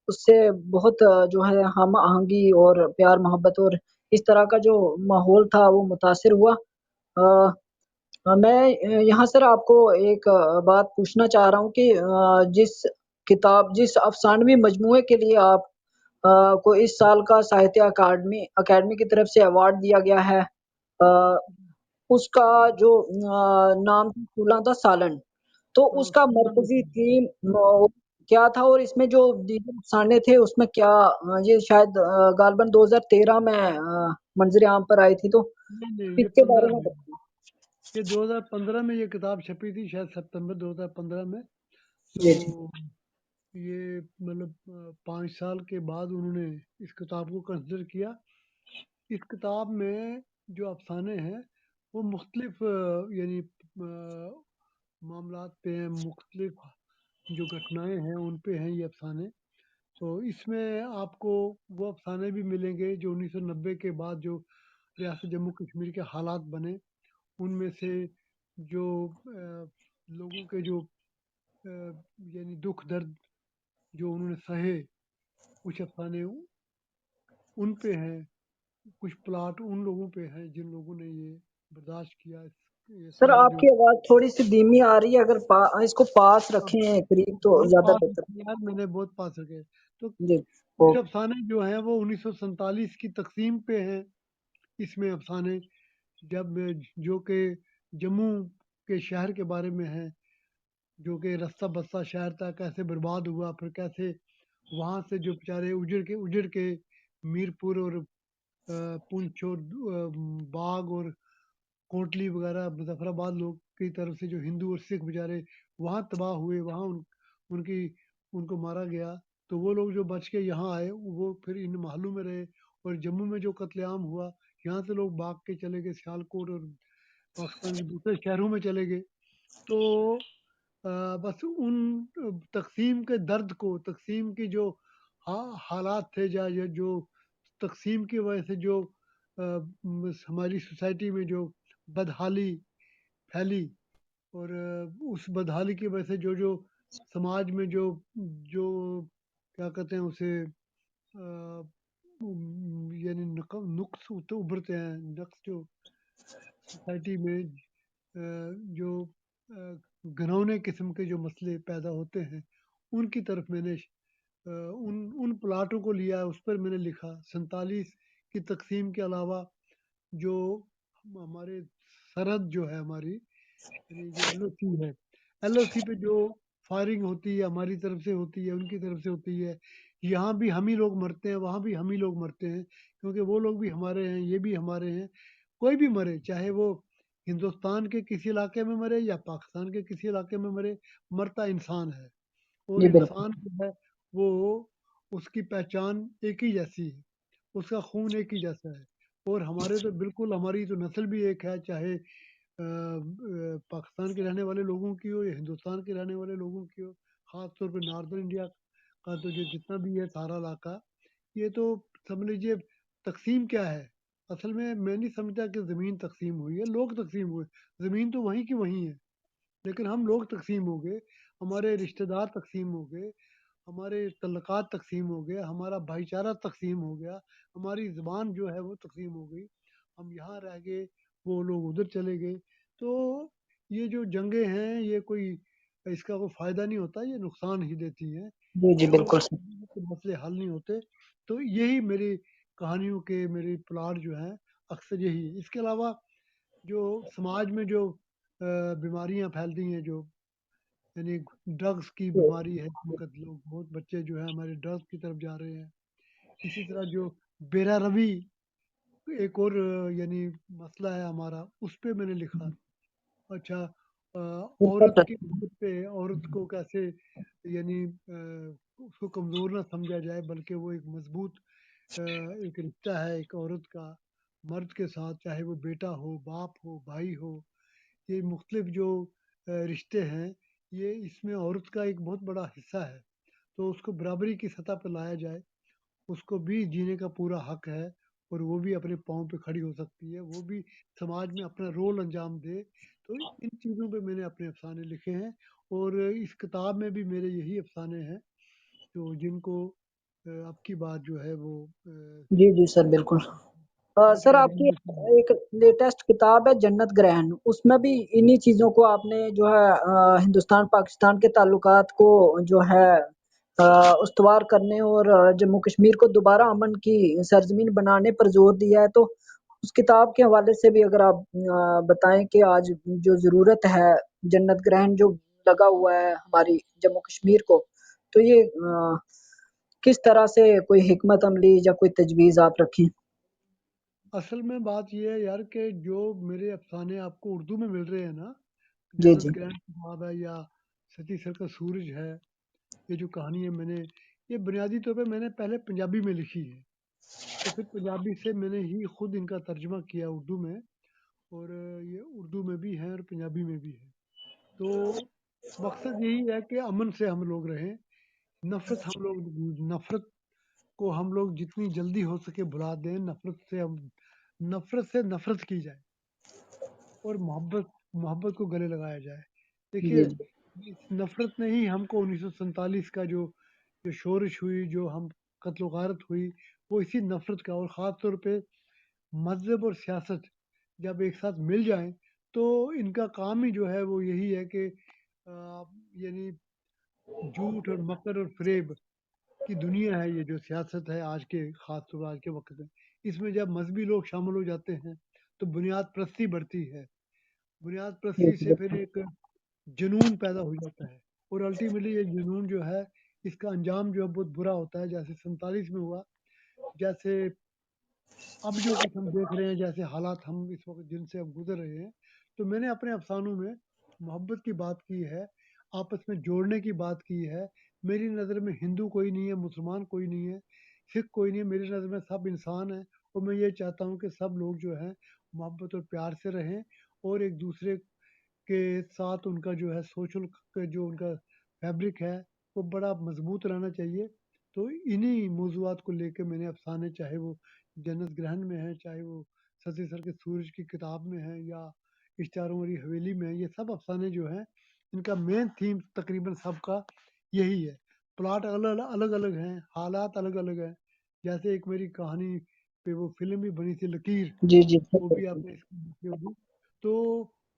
D: اس سے بہت جو ہے ہم آہنگی اور پیار محبت اور اس طرح کا جو ماحول تھا وہ متاثر ہوا۔ میں یہاں سر آپ کو ایک بات پوچھنا چاہ رہا ہوں کہ جس افسانوی مجموعے کے لیے آپ کو اس سال کا ساہتیہ اکیڈمی کی طرف سے ایوارڈ دیا گیا ہے، اس کا جو نام سولہ تھا سالن، تو اس کا مرکزی تھیم کیا تھا، اور اس میں جو دیگر افسانے تھے اس میں کیا، یہ شاید غالباً 2013 میں منظر عام پر آئی تھی، تو
A: نہیں، یہ
D: اس کے بارے
A: 15
D: میں
A: میں،
D: بتائیں۔
A: یہ 2015 میں یہ کتاب چھپی تھی، شاید ستمبر 2015 میں، تو
D: جی جی
A: یہ مطلب 5 سال کے بعد انہوں نے اس کتاب کو کنسیڈر کیا۔ اس کتاب میں جو افسانے ہیں وہ مختلف یعنی معاملات پہ ہیں، مختلف جو گھٹنائیں ہیں ان پہ ہیں یہ افسانے، تو اس میں آپ کو وہ افسانے بھی ملیں گے جو 1990 کے بعد جو ریاست جموں کشمیر کے حالات بنے، ان میں سے جو لوگوں کے جو یعنی دکھ درد جو انہوں نے سہے، کچھ افسانے ان پہ ہیں، کچھ پلاٹ ان لوگوں پہ ہیں جن لوگوں نے یہ برداشت کیا، یہ
D: سر
A: سارا
D: آپ
A: جو
D: کی آواز تھوڑی سی دھیمی آ رہی ہے، اگر اس کو پاس رکھیں قریب تو
A: بہت
D: زیادہ
A: پاس
D: بہتر۔
A: یار میں نے بہت پاس رکھے، تو
D: جی
A: کچھ
D: اوکے۔
A: افسانے جو ہیں وہ 1947 کی تقسیم پہ ہیں، اس میں افسانے جب جو کہ جموں کے شہر کے بارے میں ہیں، جو کہ رستہ بستہ شہر تھا کیسے برباد ہوا، پھر کیسے وہاں سے جو بیچارے اجڑ کے میرپور اور پونچھ اور باغ اور کوٹلی وغیرہ مظفر آباد لوگ کی طرف سے جو ہندو اور سکھ بیچارے وہاں تباہ ہوئے، وہاں ان کو مارا گیا، تو وہ لوگ جو بچ کے یہاں آئے وہ پھر ان محلوں میں رہے، اور جموں میں جو قتل عام ہوا یہاں سے لوگ بھاگ کے چلے گئے سیالکوٹ اور پاکستان کے دوسرے شہروں میں چلے گئے، تو بس ان تقسیم کے درد کو، تقسیم کی جو حالات تھے یا جو تقسیم کی وجہ سے جو ہماری سوسائٹی میں جو بدحالی پھیلی، اور اس بدحالی کی وجہ سے جو سماج میں جو کیا کہتے ہیں اسے یعنی نقص ابھرتے ہیں، نقص جو سوسائٹی میں جو گھنونے قسم کے جو مسئلے پیدا ہوتے ہیں ان کی طرف میں نے ان پلاٹوں کو لیا، اس پر میں نے لکھا۔ 47 کی تقسیم کے علاوہ جو ہمارے سرحد جو ہے ہماری، یعنی جو ایل او سی ہے، ایل او سی پہ جو فائرنگ ہوتی ہے ہماری طرف سے ہوتی ہے، ان کی طرف سے ہوتی ہے، یہاں بھی ہم ہی لوگ مرتے ہیں، وہاں بھی ہم ہی لوگ مرتے ہیں، کیونکہ وہ لوگ بھی ہمارے ہیں، یہ بھی ہمارے ہیں۔ کوئی بھی مرے، چاہے وہ ہندوستان کے کسی علاقے میں مرے یا پاکستان کے کسی علاقے میں مرے، مرتا انسان ہے۔ اور
D: جی بالکل
A: انسان جو ہے وہ، اس کی پہچان ایک ہی جیسی ہے، اس کا خون ایک ہی جیسا ہے۔ اور ہمارے تو بالکل، ہماری تو نسل بھی ایک ہے، چاہے پاکستان کے رہنے والے لوگوں کی ہو یا ہندوستان کے رہنے والے لوگوں کی ہو۔ خاص طور پہ ناردرن انڈیا کا تو جو جتنا بھی ہے سارا علاقہ، یہ تو سمجھ لیجیے تقسیم کیا ہے۔ اصل میں نہیں سمجھتا کہ زمین تقسیم ہوئی ہے، لوگ تقسیم ہوئے۔ زمین تو وہیں کی وہیں ہے، لیکن ہم لوگ تقسیم ہو گئے، ہمارے رشتہ دار تقسیم ہو گئے، ہمارے تعلقات تقسیم ہو گئے، ہمارا بھائی چارہ تقسیم ہو گیا، ہماری زبان جو ہے وہ تقسیم ہو گئی۔ ہم یہاں رہ گئے، وہ لوگ ادھر چلے گئے۔ تو یہ جو جنگیں ہیں، یہ کوئی، اس کا کوئی فائدہ نہیں ہوتا، یہ نقصان ہی دیتی ہیں،
D: جی جی
A: اور
D: بالکل سر
A: مسئلے حل نہیں ہوتے۔ تو یہی میری کہانیوں کے، میری پلاٹ جو ہیں اکثر یہی ہے۔ اس کے علاوہ جو سماج میں جو بیماریاں پھیلتی ہیں، جو یعنی ڈرگس کی بیماری ہے، لوگ بہت بچے جو ہے ہمارے ڈرگس کی طرف جا رہے ہیں۔ اسی طرح جو بیرا روی ایک اور یعنی مسئلہ ہے ہمارا، اس پہ میں نے لکھا۔ اچھا، عورت کی عزت پہ، عورت کو کیسے یعنی اس کو کمزور نہ سمجھا جائے، بلکہ وہ ایک مضبوط ایک رشتہ ہے ایک عورت کا مرد کے ساتھ، چاہے وہ بیٹا ہو، باپ ہو، بھائی ہو۔ یہ مختلف جو رشتے ہیں، یہ اس میں عورت کا ایک بہت بڑا حصہ ہے۔ تو اس کو برابری کی سطح پہ لایا جائے، اس کو بھی جینے کا پورا حق ہے، اور وہ بھی اپنے پاؤں پہ کھڑی ہو سکتی ہے، وہ بھی سماج میں اپنا رول انجام دے۔ تو ان چیزوں پہ میں نے اپنے افسانے لکھے ہیں، اور اس کتاب میں بھی میرے یہی افسانے ہیں، جو جن کو اب کی بات جو ہے وہ
D: جی جی سر بالکل
A: کیا
D: سر
A: کہہ
D: آپ
A: رہے
D: کی
A: ہیں؟
D: ایک لیٹسٹ کتاب ہے جنت گرہن، اس میں بھی انہی چیزوں کو آپ نے جو ہے ہندوستان پاکستان کے تعلقات کو جو ہے استوار کرنے اور جموں کشمیر کو دوبارہ امن کی سرزمین بنانے پر زور دیا ہے۔ تو اس کتاب کے حوالے سے بھی اگر آپ بتائیں کہ آج جو ضرورت ہے، جنت گرہن جو لگا ہوا ہے ہماری جموں کشمیر کو، تو یہ کس طرح سے کوئی حکمت عملی یا کوئی تجویز آپ رکھیں؟
A: اصل میں بات یہ ہے یار، کہ جو میرے افسانے آپ کو اردو میں مل رہے ہیں نا،
D: جی جی
A: جنت گرہن کتاب ہے یا ستی سر کا سورج ہے، یہ جو کہانی ہے، میں نے یہ بنیادی طور پہ میں نے پہلے پنجابی میں لکھی ہے، تو پھر پنجابی سے میں نے ہی خود ان کا ترجمہ کیا اردو میں، اور یہ اردو میں بھی ہے اور پنجابی میں بھی ہے۔ تو مقصد یہی ہے کہ امن سے ہم لوگ رہیں، نفرت کو ہم لوگ جتنی جلدی ہو سکے بھلا دیں، نفرت سے نفرت کی جائے، اور محبت کو گلے لگایا جائے۔ دیکھیے،
D: جی جی
A: اس نفرت نے ہی ہم کو 1947 کا جو شورش ہوئی، جو ہم قتل و غارت ہوئی، وہ اسی نفرت کا، اور خاص طور پہ مذہب اور سیاست جب ایک ساتھ مل جائیں، تو ان کا کام ہی جو ہے وہ یہی ہے کہ یعنی جھوٹ اور مکر اور فریب کی دنیا ہے، یہ جو سیاست ہے آج کے، خاص طور پر آج کے وقت میں، اس میں جب مذہبی لوگ شامل ہو جاتے ہیں تو بنیاد پرستی بڑھتی ہے، بنیاد
D: جی
A: پرستی
D: جی
A: سے پھر
D: بالکل
A: ایک جنون پیدا ہو جاتا ہے، اور الٹیمیٹلی یہ جنون جو ہے، اس کا انجام جو ہے بہت برا ہوتا ہے، جیسے 47 میں ہوا، جیسے اب جو کچھ ہم دیکھ رہے ہیں، جیسے حالات ہم اس وقت جن سے اب گزر رہے ہیں۔ تو میں نے اپنے افسانوں میں محبت کی بات کی ہے، آپس میں جوڑنے کی بات کی ہے۔ میری نظر میں ہندو کوئی نہیں ہے، مسلمان کوئی نہیں ہے، سکھ کوئی نہیں ہے، میری نظر میں سب انسان ہیں، اور میں یہ چاہتا ہوں کہ سب لوگ جو ہیں محبت اور پیار سے رہیں، اور ایک دوسرے کے ساتھ ان کا جو ہے سوشل جو ان کا فیبرک ہے وہ بڑا مضبوط رہنا چاہیے۔ تو انہی موضوعات کو لے کے میں نے افسانے، چاہے وہ جنت گرہن میں ہے، چاہے وہ ستی سر کے سورج کی کتاب میں ہے، یا اشتہاروں والی حویلی میں ہے، یہ سب افسانے جو ہیں، ان کا مین تھیم تقریباً سب کا یہی ہے۔ پلاٹ الگ الگ ہیں، حالات الگ الگ ہیں، جیسے ایک میری کہانی پہ وہ فلم بھی بنی تھی لکیر،
D: جی جی
A: وہ بھی آپ نے اس کی دیکھی ہوگی۔ تو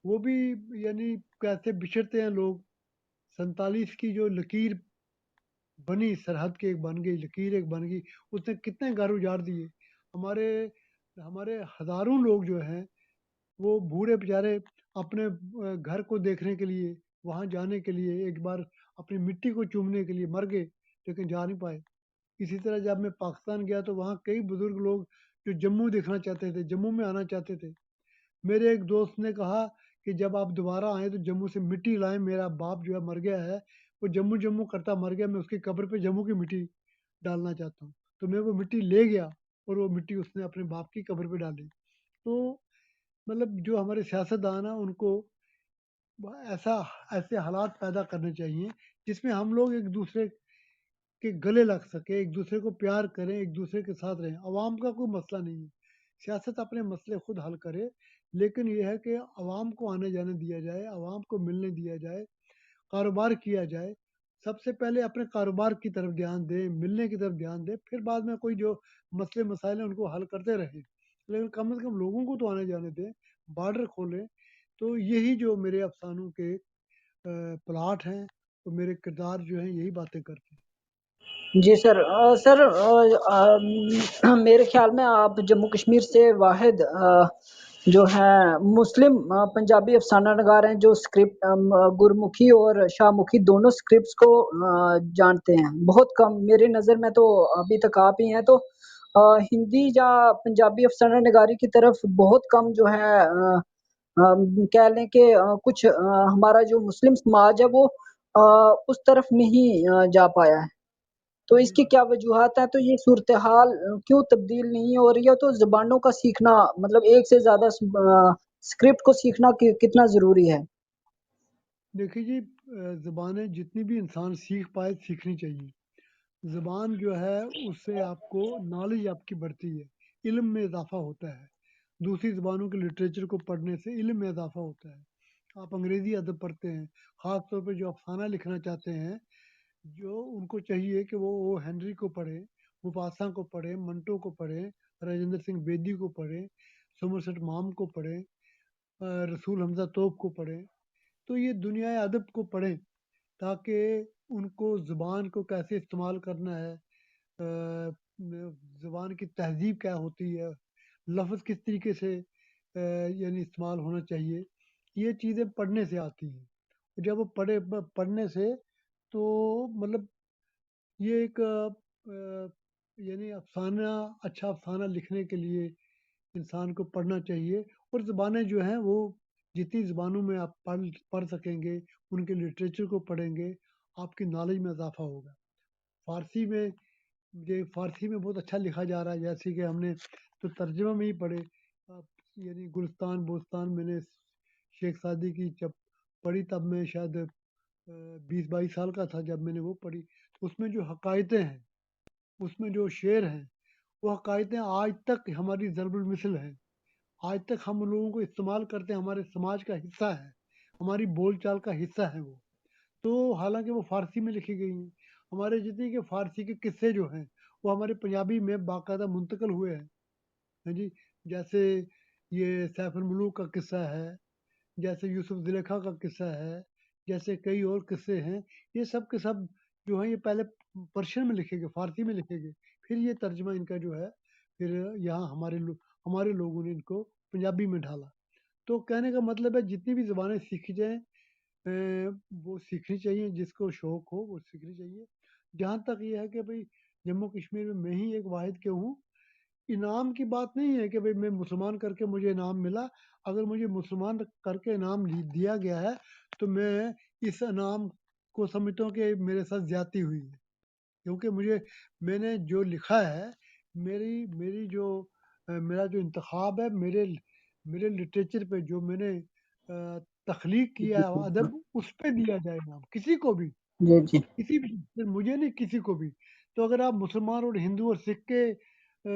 A: وہ بھی یعنی کیسے بچھڑتے ہیں لوگ، 47 کی جو لکیر بنی، سرحد کی ایک بن گئی، لکیر ایک بن گئی، اس نے کتنے گھر اجاڑ دیے، ہمارے ہمارے ہزاروں لوگ جو ہیں وہ بوڑھے بیچارے اپنے گھر کو دیکھنے کے لیے، وہاں جانے کے لیے، ایک بار اپنی مٹی کو چومنے کے لیے مر گئے، لیکن جا نہیں پائے۔ اسی طرح جب میں پاکستان گیا تو وہاں کئی بزرگ لوگ جو جموں دیکھنا چاہتے تھے، جموں میں آنا چاہتے تھے، میرے ایک دوست نے کہا کہ جب آپ دوبارہ آئیں تو جموں سے مٹی لائیں، میرا باپ جو ہے مر گیا ہے، وہ جموں جموں کرتا مر گیا، میں اس کی قبر پہ جموں کی مٹی ڈالنا چاہتا ہوں۔ تو میں وہ مٹی لے گیا اور وہ مٹی اس نے اپنے باپ کی قبر پہ ڈالی۔ تو مطلب جو ہمارے سیاستدان ہیں ان کو ایسا ایسے حالات پیدا کرنے چاہیے جس میں ہم لوگ ایک دوسرے کے گلے لگ سکیں، ایک دوسرے کو پیار کریں، ایک دوسرے کے ساتھ رہیں۔ عوام کا کوئی مسئلہ نہیں ہے، سیاست اپنے مسئلے خود حل کرے، لیکن یہ ہے کہ عوام کو آنے جانے دیا جائے، عوام کو ملنے دیا جائے، کاروبار کیا جائے۔ سب سے پہلے اپنے کاروبار کی طرف دھیان دیں، ملنے کی طرف دھیان دیں، پھر بعد میں کوئی جو مسئلے مسائل ہیں ان کو حل کرتے رہیں، لیکن کم از کم لوگوں کو تو آنے جانے دیں، بارڈر کھولیں۔ تو یہی جو میرے افسانوں کے پلاٹ ہیں، تو میرے کردار جو ہیں یہی باتیں کرتے ہیں۔
D: جی سر، سر میرے خیال میں آپ جموں کشمیر سے واحد جو ہیں مسلم پنجابی افسانہ نگار ہیں جو اسکرپٹ گرمکھی اور شاہ مکھی دونوں اسکرپٹس کو جانتے ہیں۔ بہت کم، میری نظر میں تو ابھی تک آپ ہی ہیں۔ تو ہندی یا پنجابی افسانہ نگاری کی طرف بہت کم جو ہے کہہ لیں کہ کچھ ہمارا جو مسلم سماج ہے وہ اس طرف نہیں جا پایا ہے۔ تو اس
A: جی
D: کی
A: جی
D: کیا وجوہات ہیں؟ تو یہ صورتحال کیوں تبدیل نہیں ہو رہی ہے؟ تو زبانوں کا سیکھنا، مطلب ایک سے زیادہ اسکرپٹ کو سیکھنا کتنا ضروری ہے؟
A: دیکھیے جی، زبانیں جتنی بھی انسان سیکھ پائے سیکھنی چاہیے۔ زبان جو ہے اس سے آپ کو نالج آپ کی بڑھتی ہے، علم میں اضافہ ہوتا ہے۔ دوسری زبانوں کے لٹریچر کو پڑھنے سے علم میں اضافہ ہوتا ہے۔ آپ انگریزی ادب پڑھتے ہیں، خاص طور پہ جو افسانہ لکھنا چاہتے ہیں، جو ان کو چاہیے کہ وہ ہنری کو پڑھیں، مفاسا کو پڑھیں، منٹو کو پڑھیں، راجندر سنگھ بیدی کو پڑھیں، سمرسٹ مام کو پڑھیں، رسول حمزہ توپ کو پڑھیں۔ تو یہ دنیا ادب کو پڑھیں تاکہ ان کو زبان کو کیسے استعمال کرنا ہے، آ، زبان کی تہذیب کیا ہوتی ہے، لفظ کس طریقے سے یعنی استعمال ہونا چاہیے، یہ چیزیں پڑھنے سے آتی ہیں۔ جب وہ پڑھنے سے تو مطلب یہ ایک یعنی افسانہ، اچھا افسانہ لکھنے کے لیے انسان کو پڑھنا چاہیے۔ اور زبانیں جو ہیں وہ جتنی زبانوں میں آپ پڑھ سکیں گے، ان کے لٹریچر کو پڑھیں گے، آپ کی نالج میں اضافہ ہوگا۔ فارسی میں فارسی میں بہت اچھا لکھا جا رہا ہے، جیسے کہ ہم نے تو ترجمہ میں ہی پڑھے، یعنی گلستان بوستان میں نے شیخ سعدی کی جب پڑھی تب میں شاید 20-22 سال کا تھا جب میں نے وہ پڑھی۔ اس میں جو حقائقیں ہیں، اس میں جو شعر ہیں، وہ حقائقیں آج تک ہماری ضرب المثل ہیں، آج تک ہم ان لوگوں کو استعمال کرتے ہیں، ہمارے سماج کا حصہ ہے، ہماری بول چال کا حصہ ہے وہ۔ تو حالانکہ وہ فارسی میں لکھی گئی ہیں، ہمارے جتنے کہ فارسی کے قصے جو ہیں وہ ہمارے پنجابی میں باقاعدہ منتقل ہوئے ہیں۔ ہاں جی، جیسے یہ سیف الملوک کا قصہ ہے، جیسے یوسف زلیخا کا قصہ ہے، جیسے کئی اور قصے ہیں۔ یہ سب کے سب جو ہیں یہ پہلے پرشین میں لکھے گئے، فارسی میں لکھے گئے، پھر یہ ترجمہ ان کا جو ہے پھر یہاں ہمارے لوگوں نے ان کو پنجابی میں ڈھالا۔ تو کہنے کا مطلب ہے جتنی بھی زبانیں سیکھی جائیں وہ سیکھنی چاہیے، جس کو شوق ہو وہ سیکھنی چاہیے۔ جہاں تک یہ ہے کہ بھئی جموں کشمیر میں ہی ایک واحد کیوں ہوں، انعام کی بات نہیں ہے کہ بھئی میں مسلمان کر کے مجھے انعام ملا۔ اگر مجھے مسلمان کر کے انعام دیا گیا ہے تو میں اس انعام کو سمجھتا ہوں کہ میرے ساتھ زیادتی ہوئی ہے، کیونکہ میں نے جو لکھا ہے، میری جو میرا جو انتخاب ہے، میرے لٹریچر پہ جو میں نے تخلیق کیا ہے ادب، اس پہ دیا جائے انعام کسی کو بھی،
D: جی جی
A: کسی بھی، صرف مجھے نہیں کسی کو بھی۔ تو اگر آپ مسلمان اور ہندو اور سکھ کے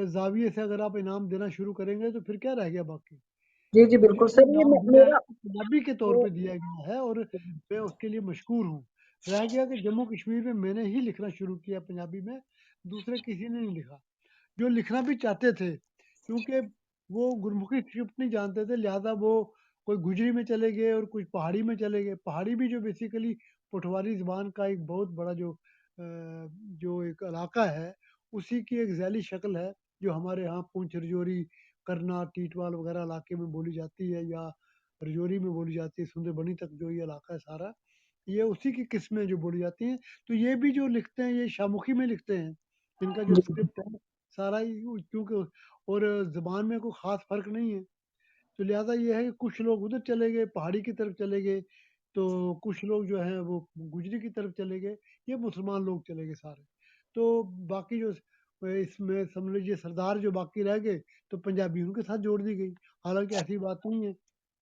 A: زاویے سے اگر آپ انعام دینا شروع کریں گے تو پھر کیا رہ گیا باقی؟
D: جی جی
A: مجھے
D: بالکل
A: جو
D: سر، یہ
A: انعام دیا ہے
D: میرا
A: وہ پنجابی کے طور پہ دیا گیا ہے اور میں اس کے لیے مشکور ہوں۔ رہ گیا کہ جموں کشمیر میں نے ہی لکھنا شروع کیا پنجابی میں، دوسرے کسی نے نہیں لکھا، جو لکھنا بھی چاہتے تھے، کیونکہ وہ گرمکھی اسکرپٹ نہیں جانتے تھے، لہٰذا وہ کوئی گجری میں چلے گئے اور کچھ پہاڑی میں چلے گئے۔ پہاڑی بھی جو بیسیکلی پٹواری زبان کا ایک بہت بڑا جو ایک علاقہ ہے، اسی کی ایک ذیلی شکل ہے جو ہمارے ہاں پونچھ رجوری، کرنا، ٹیٹوال وغیرہ علاقے میں بولی جاتی ہے، یا رجوری میں بولی جاتی ہے، سندر بنی تک جو یہ علاقہ ہے سارا، یہ اسی کی قسمیں جو بولی جاتی ہیں۔ تو یہ بھی جو لکھتے ہیں یہ شاہ مکھی میں لکھتے ہیں، ان کا جو
D: جی
A: اسکرپٹ ہے سارا ہی کیونکہ اور زبان میں کوئی خاص فرق نہیں ہے، تو لہٰذا یہ ہے کہ کچھ لوگ ادھر چلے گئے، پہاڑی کی طرف چلے گئے، تو کچھ لوگ جو ہیں وہ گجری کی طرف چلے گئے، یہ مسلمان لوگ چلے گئے سارے، تو باقی جو اس میں سمجھ لیجیے سردار جو باقی رہ گئے تو پنجابی ان کے ساتھ جوڑ دی گئی، حالانکہ ایسی بات نہیں ہے،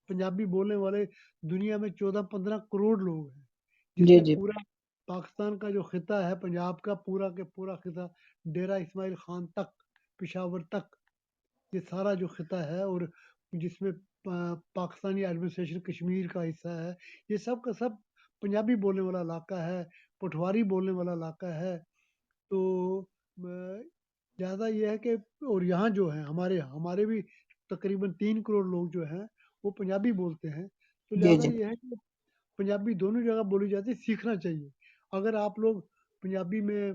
A: پنجابی بولنے والے دنیا میں 14-15 کروڑ لوگ ہیں، جس
D: جی
A: میں
D: جی
A: پورا پاکستان کا جو خطہ ہے پنجاب کا پورا کے پورا خطہ ڈیرہ اسماعیل خان تک، پشاور تک، یہ سارا جو خطہ ہے، اور جس میں پاکستانی ایڈمنسٹریشن کشمیر کا حصہ ہے، یہ سب کا سب پنجابی بولنے والا علاقہ ہے، پٹواری بولنے والا علاقہ ہے، تو لہٰذا یہ ہے کہ اور یہاں جو ہے ہمارے بھی تقریباً 3 کروڑ لوگ جو ہیں وہ پنجابی بولتے ہیں، تو
D: جی
A: لہٰذا
D: جی
A: یہ ہے کہ پنجابی دونوں جگہ بولی جاتی ہے، سیکھنا چاہیے، اگر آپ لوگ پنجابی میں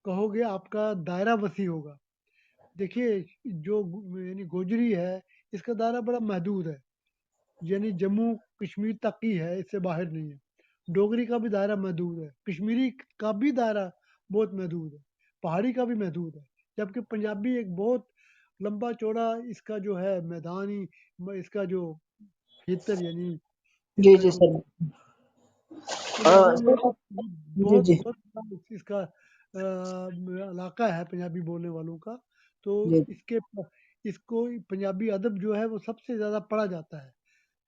A: کہو گے آپ کا دائرہ وسیع ہوگا، دیکھیے جو یعنی گوجری ہے اس کا دائرہ بڑا محدود ہے، یعنی جموں کشمیر تک ہی ہے، اس سے باہر نہیں ہے، ڈوگری کا بھی دائرہ محدود ہے، کشمیری کا بھی دائرہ بہت محدود ہے، پہاڑی کا بھی محدود ہے، جبکہ پنجابی ایک بہت لمبا چوڑا اس کا جو ہے میدان ہی، اس کا جو کھیتر یعنی اس
D: جی
A: کا
D: جی
A: جو،
D: سر
A: تو لہٰذا یہ
D: سر
A: ہے کہ
D: جی
A: بہت
D: جی
A: بہت بڑا اس کا علاقہ ہے پنجابی بولنے والوں کا، تو
D: جی
A: اس کو پنجابی ادب جو ہے وہ سب سے زیادہ پڑھا جاتا ہے،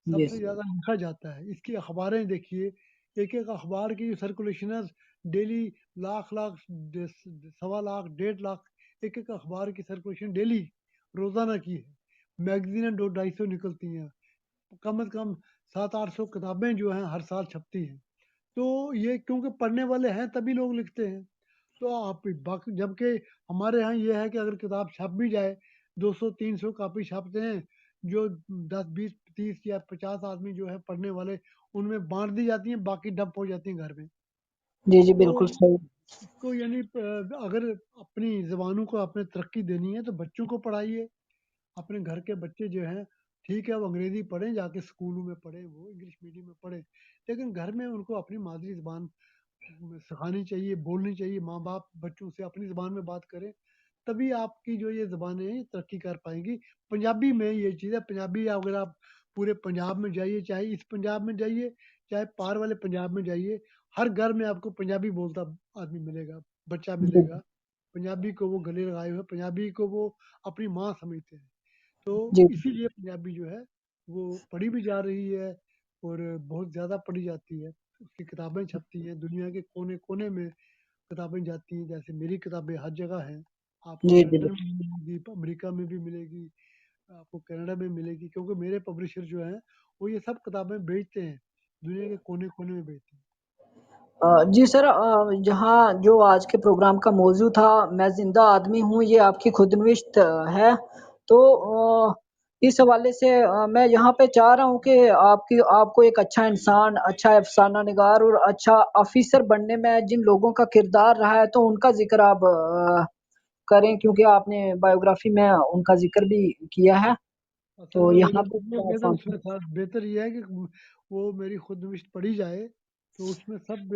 A: سب
D: جی
A: سے زیادہ لکھا جاتا ہے، اس کی اخباریں دیکھیے، ایک ایک اخبار کی جو سرکولیشن ہے ڈیلی لاکھ لاکھ 1.25 لاکھ 1.5 لاکھ ایک ایک اخبار کی سرکولیشن ڈیلی روزانہ کی ہے، میگزین 200-250 نکلتی ہیں، کم از کم 700-800 کتابیں جو ہیں ہر سال چھپتی ہیں، تو یہ کیونکہ پڑھنے والے ہیں تبھی لوگ لکھتے ہیں، تو آپ باقی جبکہ ہمارے یہاں یہ ہے کہ اگر کتاب چھپ بھی جائے 200-300 کاپی چھاپتے ہیں، جو 10-20-30 یا 50 آدمی جو ہے پڑھنے والے ان میں بانٹ دی جاتی ہیں، باقی ڈب ہو جاتی ہیں گھر میں،
D: جی جی
A: تو
D: بالکل صحیح
A: اس کو یعنی اگر اپنی زبانوں کو اپنے ترقی دینی ہے تو بچوں کو پڑھائیے، اپنے گھر کے بچے جو ہیں ٹھیک ہے وہ انگریزی پڑھیں، جا کے اسکولوں میں پڑھیں، وہ انگلش میڈیم میں پڑھیں، لیکن گھر میں ان کو اپنی مادری زبان سکھانی چاہیے، بولنی چاہیے، ماں باپ بچوں سے اپنی زبان میں بات کریں، تبھی آپ کی جو یہ زبانیں ہیں یہ ترقی کر پائیں گی، پنجابی میں یہ چیز ہے، پنجابی اگر آپ پورے پنجاب میں جائیے، چاہے اس پنجاب میں جائیے چاہے پار والے پنجاب میں جائیے، ہر گھر میں آپ کو پنجابی بولتا آدمی ملے گا، بچہ
D: جی
A: ملے گا، پنجابی کو وہ گلے لگائے ہوئے، پنجابی کو وہ اپنی ماں سمجھتے ہیں، تو
D: جی
A: اسی لیے پنجابی جو ہے وہ پڑھی بھی جا رہی ہے اور بہت زیادہ پڑھی جاتی ہے، اس کی کتابیں چھپتی ہیں دنیا کے کونے کونے میں، کتابیں جاتی ہیں، جیسے میری کتابیں ہر جگہ ہیں، آپ کو
D: جی جی
A: لنڈن میں ملے گی، امریکہ میں بھی ملے گی، آپ کو کینیڈا میں ملے گی، کیونکہ میرے پبلشر جو ہیں وہ یہ سب کتابیں بیچتے ہیں، دنیا کے کونے کونے میں بیچتے ہیں۔
D: جی سر جہاں جو آج کے پروگرام کا موضوع تھا میں زندہ آدمی ہوں، یہ آپ کی خود نوشت ہے، تو اس حوالے سے میں یہاں پہ چاہ رہا ہوں کہ آپ کو ایک اچھا انسان، اچھا افسانہ نگار اور اچھا آفیسر بننے میں جن لوگوں کا کردار رہا ہے تو ان کا ذکر آپ کریں، کیونکہ آپ نے بایوگرافی میں ان کا ذکر بھی کیا ہے،
A: اصل
D: تو
A: میں
D: یہاں
A: بہتر اس
D: پہ
A: میں تھا، بہتر یہ ہے کہ وہ میری خود نوشت پڑھی جائے، تو اس میں سب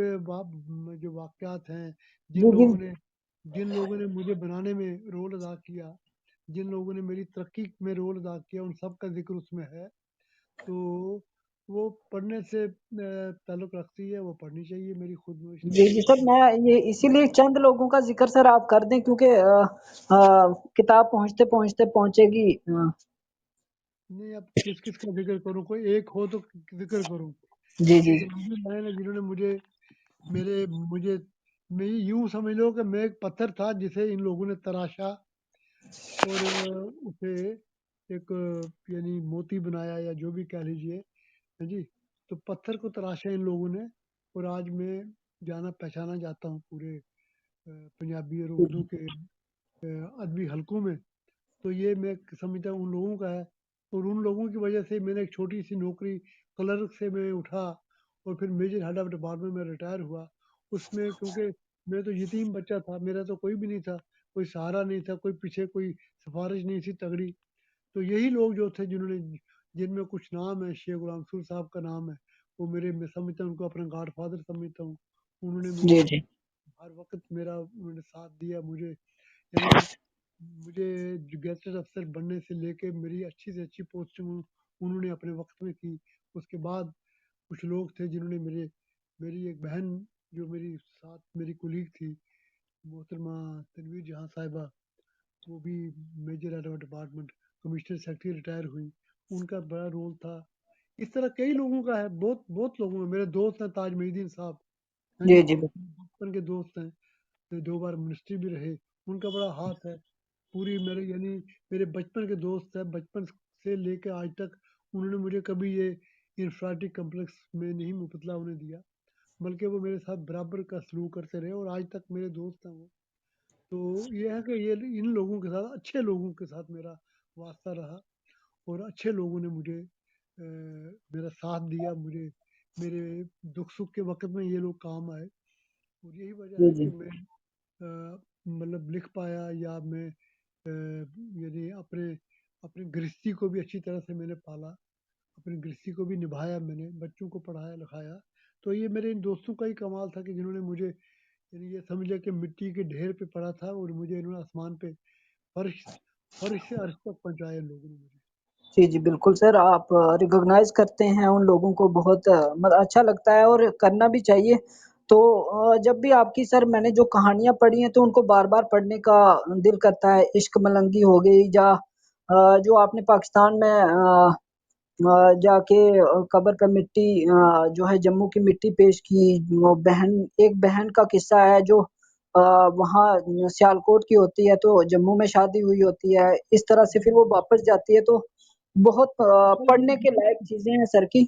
A: جو واقعات ہیں، جن
D: جی جی
A: لوگوں نے جن لوگوں نے مجھے بنانے میں رول ادا کیا، جن لوگوں نے میری ترقی میں رول ادا کیا، ان سب کا ذکر اس میں ہے، تو وہ پڑھنے سے تعلق رکھتی ہے، وہ پڑھنی چاہیے میری خود نوشت۔
D: جی جی سر، میں یہ اسی لیے چند لوگوں کا ذکر سر آپ کر دیں، کیونکہ کتاب پہنچتے پہنچتے پہنچے گی
A: نہیں اب کس کس کا ذکر کروں، کوئی ایک ہو تو ذکر کروں،
D: جی جی
A: ایک ناظر ہیں نا جنہوں نے مجھے میں یوں سمجھ لو کہ میں ایک پتھر تھا جسے ان لوگوں نے تراشا اور اسے ایک یعنی موتی بنایا یا جو بھی کہہ لیجیے، ہاں جی، تو پتھر کو تراشا ان لوگوں نے، اور آج میں جانا پہچانا جاتا ہوں پورے پنجابی اور اردو کے ادبی حلقوں میں، تو یہ میں سمجھتا ہوں ان لوگوں کا ہے، اور ان لوگوں کی وجہ سے میں نے ایک چھوٹی سی نوکری کلرک سے میں اٹھا اور پھر میجر ہیڈ آف ڈپارٹمنٹ میں ریٹائر ہوا، اس میں کیونکہ میں تو یتیم بچہ تھا، میرا تو کوئی بھی نہیں تھا، کوئی سہارا نہیں تھا، کوئی پیچھے کوئی سفارش نہیں تھی تگڑی، تو یہی لوگ جو تھے جن میں کچھ نام ہے، شیخ غلام رسول صاحب کا نام ہے، وہ میں سمجھتا ہوں ان کو اپنا گاڈ فادر سمجھتا ہوں، انہوں نے
D: جی
A: مجھے
D: جی
A: ہر وقت انہوں نے ساتھ دیا، مجھے یعنی مجھے جو گیزٹڈ افسر بننے سے لے کے میری اچھی سے اچھی پوسٹنگ انہوں نے اپنے وقت میں کی. اس کے بعد کچھ لوگ تھے جنہوں نے میری ایک بہن جو میری ساتھ میری کولیگ تھی محترمہ تنویر جہاں صاحبہ، وہ بھی میجر ایٹ ڈپارٹمنٹ کمشنر سیکرٹری ریٹائر ہوئی، ان کا بڑا رول تھا. اس طرح کئی لوگوں کا ہے، بہت بہت لوگوں میں. میرے دوست ہیں تاج محی الدین صاحب، ہاں
D: جی
A: جی،
D: جی
A: بچپن کے دوست ہیں، 2 بار منسٹری بھی رہے. ان کا بڑا ہاتھ ہے پوری میرے، یعنی میرے بچپن کے دوست ہیں. بچپن سے لے کے آج تک انہوں نے مجھے کبھی یہ انفرادی کمپلیکس میں نہیں مبتلا ہونے دیا، بلکہ وہ میرے ساتھ برابر کا سلوک کرتے رہے اور آج تک میرے دوست ہیں وہ. تو یہ ہے کہ یہ ان لوگوں کے ساتھ، اچھے لوگوں کے ساتھ میرا واسطہ رہا اور اچھے لوگوں نے مجھے میرا ساتھ دیا. میرے دکھ سکھ کے وقت میں یہ لوگ کام آئے اور یہی وجہ
D: جی
A: ہے
D: جی
A: کہ میں مطلب لکھ پایا، یا میں یعنی اپنی گرہستی کو بھی اچھی طرح سے میں نے پالا، اپنی گرہستی کو بھی نبھایا، میں نے بچوں کو پڑھایا لکھایا. تو یہ میرے ان دوستوں کا ہی کمال تھا کہ جنہوں نے مجھے، یعنی یہ سمجھ لیا کہ مٹی کے ڈھیر پہ پڑا تھا اور مجھے انہوں نے آسمان پہ فرش سے عرش تک پہنچایا ان لوگوں نے مجھے.
D: جی جی بالکل سر، آپ ریکگنائز کرتے ہیں ان لوگوں کو، بہت اچھا لگتا ہے اور کرنا بھی چاہیے. تو جب بھی آپ کی سر میں نے جو کہانیاں پڑھی ہیں تو ان کو بار بار پڑھنے کا دل کرتا ہے. عشق ملنگی ہو گئی، یا جو آپ نے پاکستان میں جا کے قبر پہ مٹی جو ہے جموں کی مٹی پیش کی، وہ ایک بہن کا قصہ ہے جو وہاں سیالکوٹ کی ہوتی ہے تو جموں میں شادی ہوئی ہوتی ہے، اس طرح سے پھر وہ واپس جاتی ہے. تو بہت پڑھنے کے لائق چیزیں ہیں سر کی.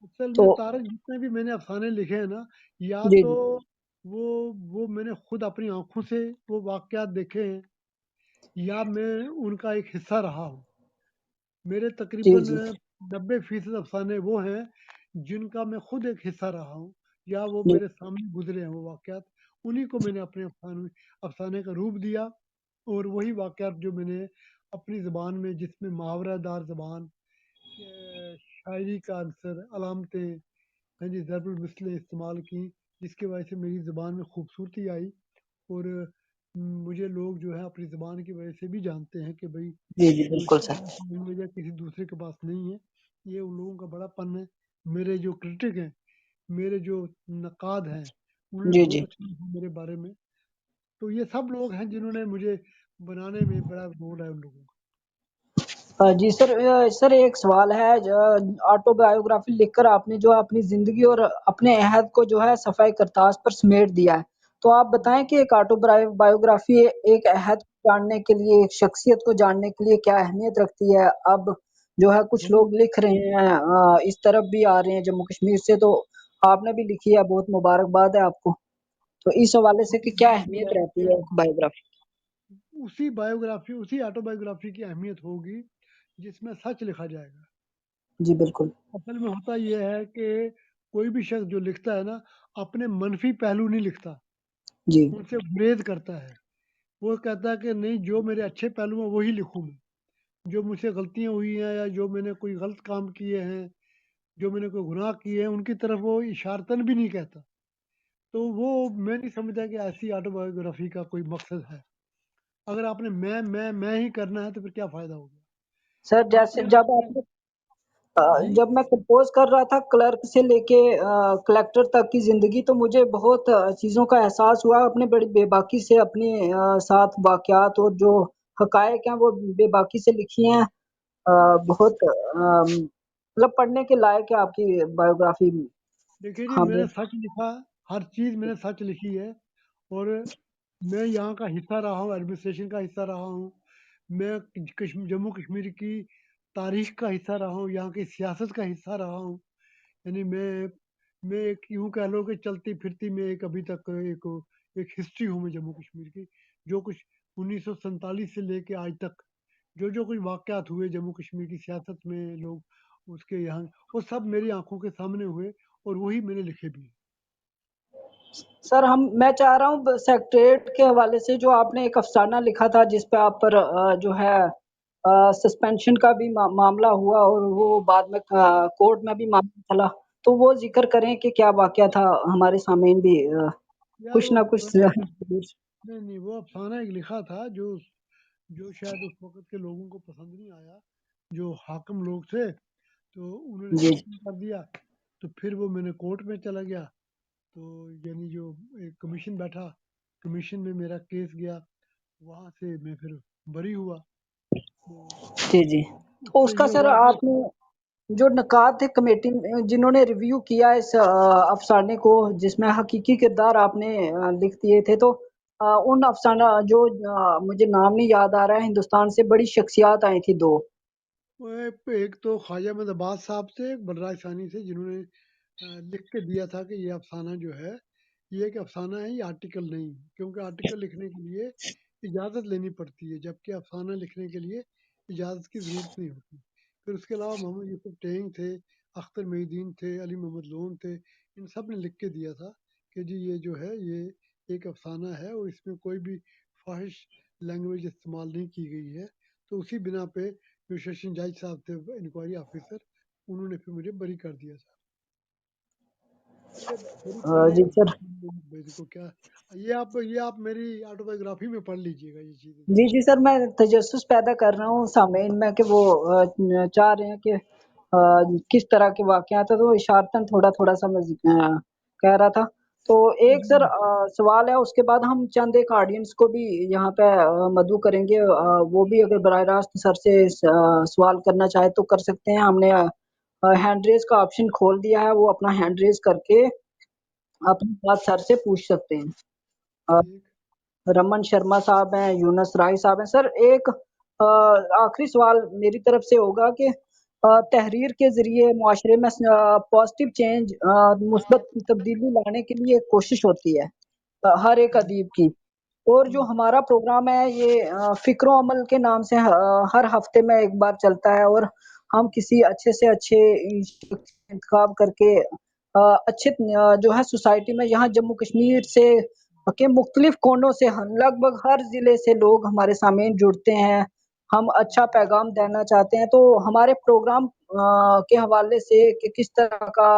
A: اصل
D: تو
A: میں طارق جتنے بھی میں نے افسانے لکھے ہیں نا، یا
D: جی
A: تو
D: جی
A: وہ میں نے خود اپنی آنکھوں سے وہ واقعات دیکھے ہیں، یا میں ان کا ایک حصہ رہا ہوں. میرے
D: جی
A: تقریباً
D: جی
A: 90% افسانے وہ ہیں جن کا میں خود ایک حصہ رہا ہوں، یا وہ
D: جی
A: میرے سامنے گزرے ہیں وہ واقعات. انہی کو میں نے اپنے افسانے کا روپ دیا، اور وہی واقعات جو میں نے اپنی زبان میں، جس میں محاورہ دار زبان، شاعری کا عنصر، علامتیں، ہاں جی، ضرب المثلیں استعمال کی، جس کی وجہ سے میری زبان میں خوبصورتی آئی. اور مجھے لوگ جو ہے اپنی زبان کی وجہ سے بھی جانتے ہیں کہ بھائی
D: جی جی
A: جو
D: بالکل سر.
A: لینگویج ہے کسی دوسرے کے پاس نہیں ہے. یہ ان لوگوں کا بڑا پن ہے. میرے جو کرٹک ہیں، میرے جو نقاد ہیں، انہوں نے
D: جی
A: بہت
D: جی
A: اچھا لکھا میرے بارے میں. تو یہ سب لوگ ہیں جنہوں نے مجھے بنانے میں بڑا رول ہے ان لوگوں کا.
D: جی سر، سر ایک سوال ہے. آٹو بایوگرافی لکھ کر آپ نے جو اپنی زندگی اور اپنے عہد کو جو ہے صفحہ کرتاس پر سمیٹ دیا ہے، تو آپ بتائیں کہ ایک آٹو بایوگرافی ایک عہد کو جاننے کے لیے، ایک شخصیت کو جاننے کے لیے کیا اہمیت رکھتی ہے؟ اب جو ہے کچھ
A: بہت
D: لوگ لکھ رہے ہیں، اس طرف بھی آ رہے ہیں جموں کشمیر سے، تو آپ نے بھی لکھی ہے، بہت مبارکباد ہے آپ کو. تو اس حوالے سے کہ کیا
A: بہت
D: اہمیت
A: ہے
D: رہتی
A: کہ
D: ہے بایوگرافی؟
A: اسی آٹو بایوگرافی کی اہمیت ہوگی جس میں سچ لکھا جائے گا.
D: جی بالکل.
A: اصل میں ہوتا یہ ہے کہ کوئی بھی شخص جو لکھتا ہے نا، اپنے منفی پہلو نہیں لکھتا،
D: جی
A: ان سے گریز کرتا ہے. وہ کہتا ہے کہ نہیں، جو میرے اچھے پہلو ہیں وہی لکھوں میں، جو مجھ سے غلطیاں ہوئی ہیں یا جو میں نے کوئی غلط کام کیے ہیں، جو میں نے کوئی گناہ کیے ہیں، ان کی طرف وہ اشارتاً بھی نہیں کہتا. تو وہ میں نہیں سمجھتا کہ ایسی آٹو بایوگرافی کا کوئی مقصد ہے. اگر آپ نے میں ہی کرنا ہے تو پھر کیا فائدہ ہوگا.
D: سر
A: آپ
D: جیسے
A: نے
D: جب آپ نے
A: جی
D: جب میں کمپوز کر رہا تھا کلرک سے لے کے کلیکٹر تک کی زندگی، تو مجھے بہت چیزوں کا احساس ہوا. اپنے بڑی بے باکی سے اپنے ساتھ واقعات اور جو حقائق ہیں وہ بے باکی سے لکھی ہیں. بہت مطلب پڑھنے کے لائق ہے آپ کی بایوگرافی.
A: دیکھیے جی،
D: ہاں
A: میں نے سچ لکھا، ہر چیز میں نے سچ لکھی ہے. اور میں یہاں کا حصہ رہا ہوں، ایڈمنسٹریشن کا حصہ رہا ہوں. میں جموں کشمیر کی تاریخ کا حصہ رہا ہوں، یہاں کی سیاست کا حصہ رہا ہوں. یعنی میں ایک یوں کہہ لو کہ چلتی پھرتی میں ایک ابھی تک ایک ہسٹری ہوں میں جموں کشمیر کی. جو کچھ 1947 سے لے کے آج تک جو کچھ واقعات ہوئے جموں کشمیر کی سیاست میں، لوگ اس کے یہاں، وہ سب میری آنکھوں کے سامنے ہوئے اور وہی میں نے لکھے بھی ہیں.
D: سر میں چاہ رہا ہوں سیکریٹریٹ کے حوالے سے جو آپ نے ایک افسانہ لکھا تھا جس پہ آپ پر جو ہے سسپینشن کا بھی معاملہ ہوا اور وہ بعد میں کورٹ میں بھی معاملہ چلا، تو وہ ذکر کریں کہ کیا واقعہ تھا، ہمارے سامعین بھی
A: یار
D: کچھ
A: وہ
D: نہ کچھ.
A: نہیں وہ افسانہ ایک لکھا تھا جو شاید اس وقت کے لوگوں کو پسند نہیں آیا، جو حاکم لوگ تھے تو انہوں نے
D: جی
A: ختم کر دیا، تو پھر وہ میں نے کورٹ میں چلا گیا، تو یعنی جو ایک کمیشن بیٹھا، کمیشن میں میرا کیس گیا، وہاں سے میں پھر بری ہوا، تو
D: جی جی
A: اس
D: تو
A: سے
D: اس کا
A: یہ
D: سر
A: ہوا کہ
D: آپ نے جو نکات تھے کمیٹی میں جنہوں نے ریویو کیا اس افسانے کو جس میں حقیقی کردار آپ نے لکھ دیے تھے، تو ان افسانہ جو مجھے نام نہیں یاد آ رہا ہے، ہندوستان سے بڑی شخصیات آئی تھی دو.
A: وہ ایک تو خواجہ احمد عباس صاحب تھے، ایک بلراج ثانی سے، جنہوں نے لکھ کے دیا تھا کہ یہ افسانہ جو ہے یہ ایک افسانہ ہے، یہ آرٹیکل نہیں، کیونکہ آرٹیکل لکھنے کے لیے اجازت لینی پڑتی ہے، جبکہ افسانہ لکھنے کے لیے اجازت کی ضرورت نہیں ہوتی۔ پھر اس کے علاوہ محمد یوسف ٹینگ تھے، اختر محی الدین تھے، علی محمد لون تھے، ان سب نے لکھ کے دیا تھا کہ جی یہ جو ہے یہ ایک افسانہ ہے اور اس میں کوئی بھی فاحش لینگویج استعمال نہیں کی گئی ہے، تو اسی بنا پہ جو سیشن جج صاحب تھے انکوائری آفیسر، انہوں نے پھر مجھے بری کر دیا تھا۔ یہ بری کرنے
D: جی
A: کا
D: سر.
A: میرے کو کیا، یہ آپ میری آٹوبایوگرافی میں پڑھ لیجئے گا یہ چیزیں۔
D: جی سر میں تجسس پیدا کر رہا ہوں سامعین میں کہ وہ چاہ رہے ہیں کہ کس طرح کے واقعات ہیں، تو اشارتاً تھوڑا تھوڑا سا میں کہہ رہا تھا. تو ایک
A: جی
D: سر سوال ہے، اس کے بعد ہم چند ایک آڈینس کو بھی یہاں پہ مدعو کریں گے، وہ بھی اگر براہ راست سر سے سوال کرنا چاہے تو کر سکتے ہیں. ہم نے ہینڈ ریز کا آپشن کھول دیا ہے، وہ اپنا ہینڈ ریز کر کے اپنی بات سر سے پوچھ سکتے ہیں.
A: ٹھیک۔
D: رمن شرما صاحب ہیں، یونس رائے صاحب ہیں. سر ایک آخری سوال میری طرف سے ہوگا کہ تحریر کے ذریعے معاشرے میں پازیٹیو چینج، مثبت تبدیلی لانے کے لیے کوشش ہوتی ہے ہر ایک ادیب کی، اور جو ہمارا پروگرام ہے یہ فکر و عمل کے نام سے ہر ہفتے میں ایک بار چلتا ہے، اور ہم کسی اچھے سے اچھے انتخاب کر کے اچھے جو ہے سوسائٹی میں یہاں جموں کشمیر سے کہ مختلف کونوں سے لگ بھگ ہر ضلع سے لوگ ہمارے سامنے جڑتے ہیں. ہم اچھا پیغام دینا چاہتے ہیں، تو ہمارے پروگرام کے حوالے سے کہ کس طرح کا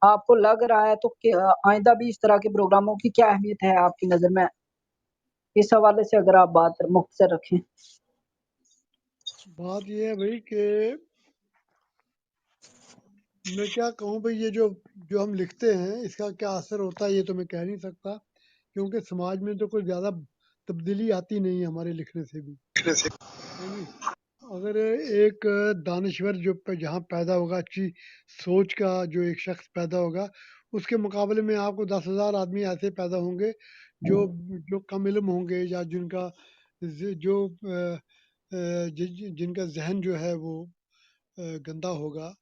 D: آپ کو لگ رہا ہے، تو آئندہ بھی اس طرح کے پروگراموں کی کیا اہمیت ہے آپ کی نظر میں، اس حوالے سے اگر آپ بات مختصر رکھیں.
A: بات یہ ہے بھائی کہ میں کیا کہوں بھائی، یہ جو ہم لکھتے ہیں اس کا کیا اثر ہوتا ہے یہ تو میں کہہ نہیں سکتا، کیونکہ سماج میں تو کوئی زیادہ تبدیلی آتی نہیں ہے ہمارے لکھنے سے بھی، ہے نہیں۔ اگر ایک دانشور جہاں پیدا ہوگا، اچھی سوچ کا جو ایک شخص پیدا ہوگا، اس کے مقابلے میں آپ کو 10,000 آدمی ایسے پیدا ہوں گے جو کم علم ہوں گے، یا جن کا جو جن کا ذہن جو ہے وہ گندا ہوگا،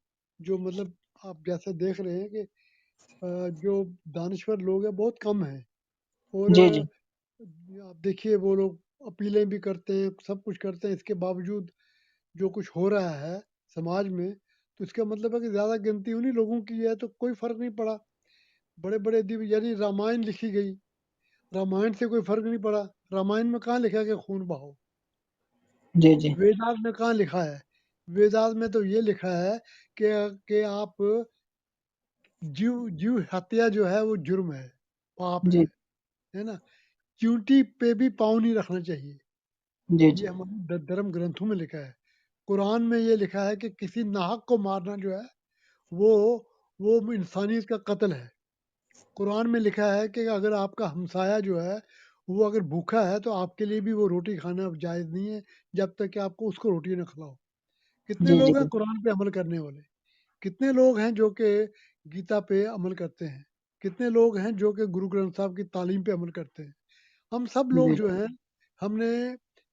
A: جو مطلب آپ جیسے دیکھ رہے ہیں کہ جو دانشور لوگ ہیں بہت کم ہیں، اور
D: جی جی
A: آپ دیکھیے وہ لوگ اپیلیں بھی کرتے ہیں، سب کچھ کرتے ہیں، اس کے باوجود جو کچھ ہو رہا ہے سماج میں، تو اس کا مطلب ہے کہ زیادہ گنتی انہی لوگوں کی ہے، تو کوئی فرق نہیں پڑا۔ بڑے بڑے ادیب، یعنی رامائن لکھی گئی، رامائن سے کوئی فرق نہیں پڑا۔ رامائن میں کہاں لکھا کہ خون بہاؤ؟
D: جی جی
A: ویداس میں کہاں لکھا ہے؟ ویداس میں تو یہ لکھا ہے کہ آپ جیو ہتیا جو ہے وہ جرم ہے، پاپ
D: جی
A: ہے نا۔ چیونٹی پہ بھی پاؤں نہیں رکھنا چاہیے،
D: جی
A: یہ
D: جی
A: ہمارے دھرم گرنتھوں میں لکھا ہے۔ قرآن میں یہ لکھا ہے کہ کسی ناحق کو مارنا جو ہے وہ وہ انسانیت کا قتل ہے۔ قرآن میں لکھا ہے کہ اگر آپ کا ہمسایہ جو ہے وہ اگر بھوکا ہے تو آپ کے لیے بھی وہ روٹی کھانا جائز نہیں ہے، جب تک کہ آپ کو اس کو روٹی نہ کھلاؤ۔ کتنے
D: جی
A: لوگ ہیں
D: جی
A: قرآن پہ عمل کرنے والے؟ کتنے لوگ ہیں جو کہ گیتا پہ عمل کرتے ہیں؟ کتنے لوگ ہیں جو کہ گرو گرنتھ صاحب کی تعلیم پہ عمل کرتے ہیں؟ ہم سب لوگ
D: جی
A: جو ہیں، ہم نے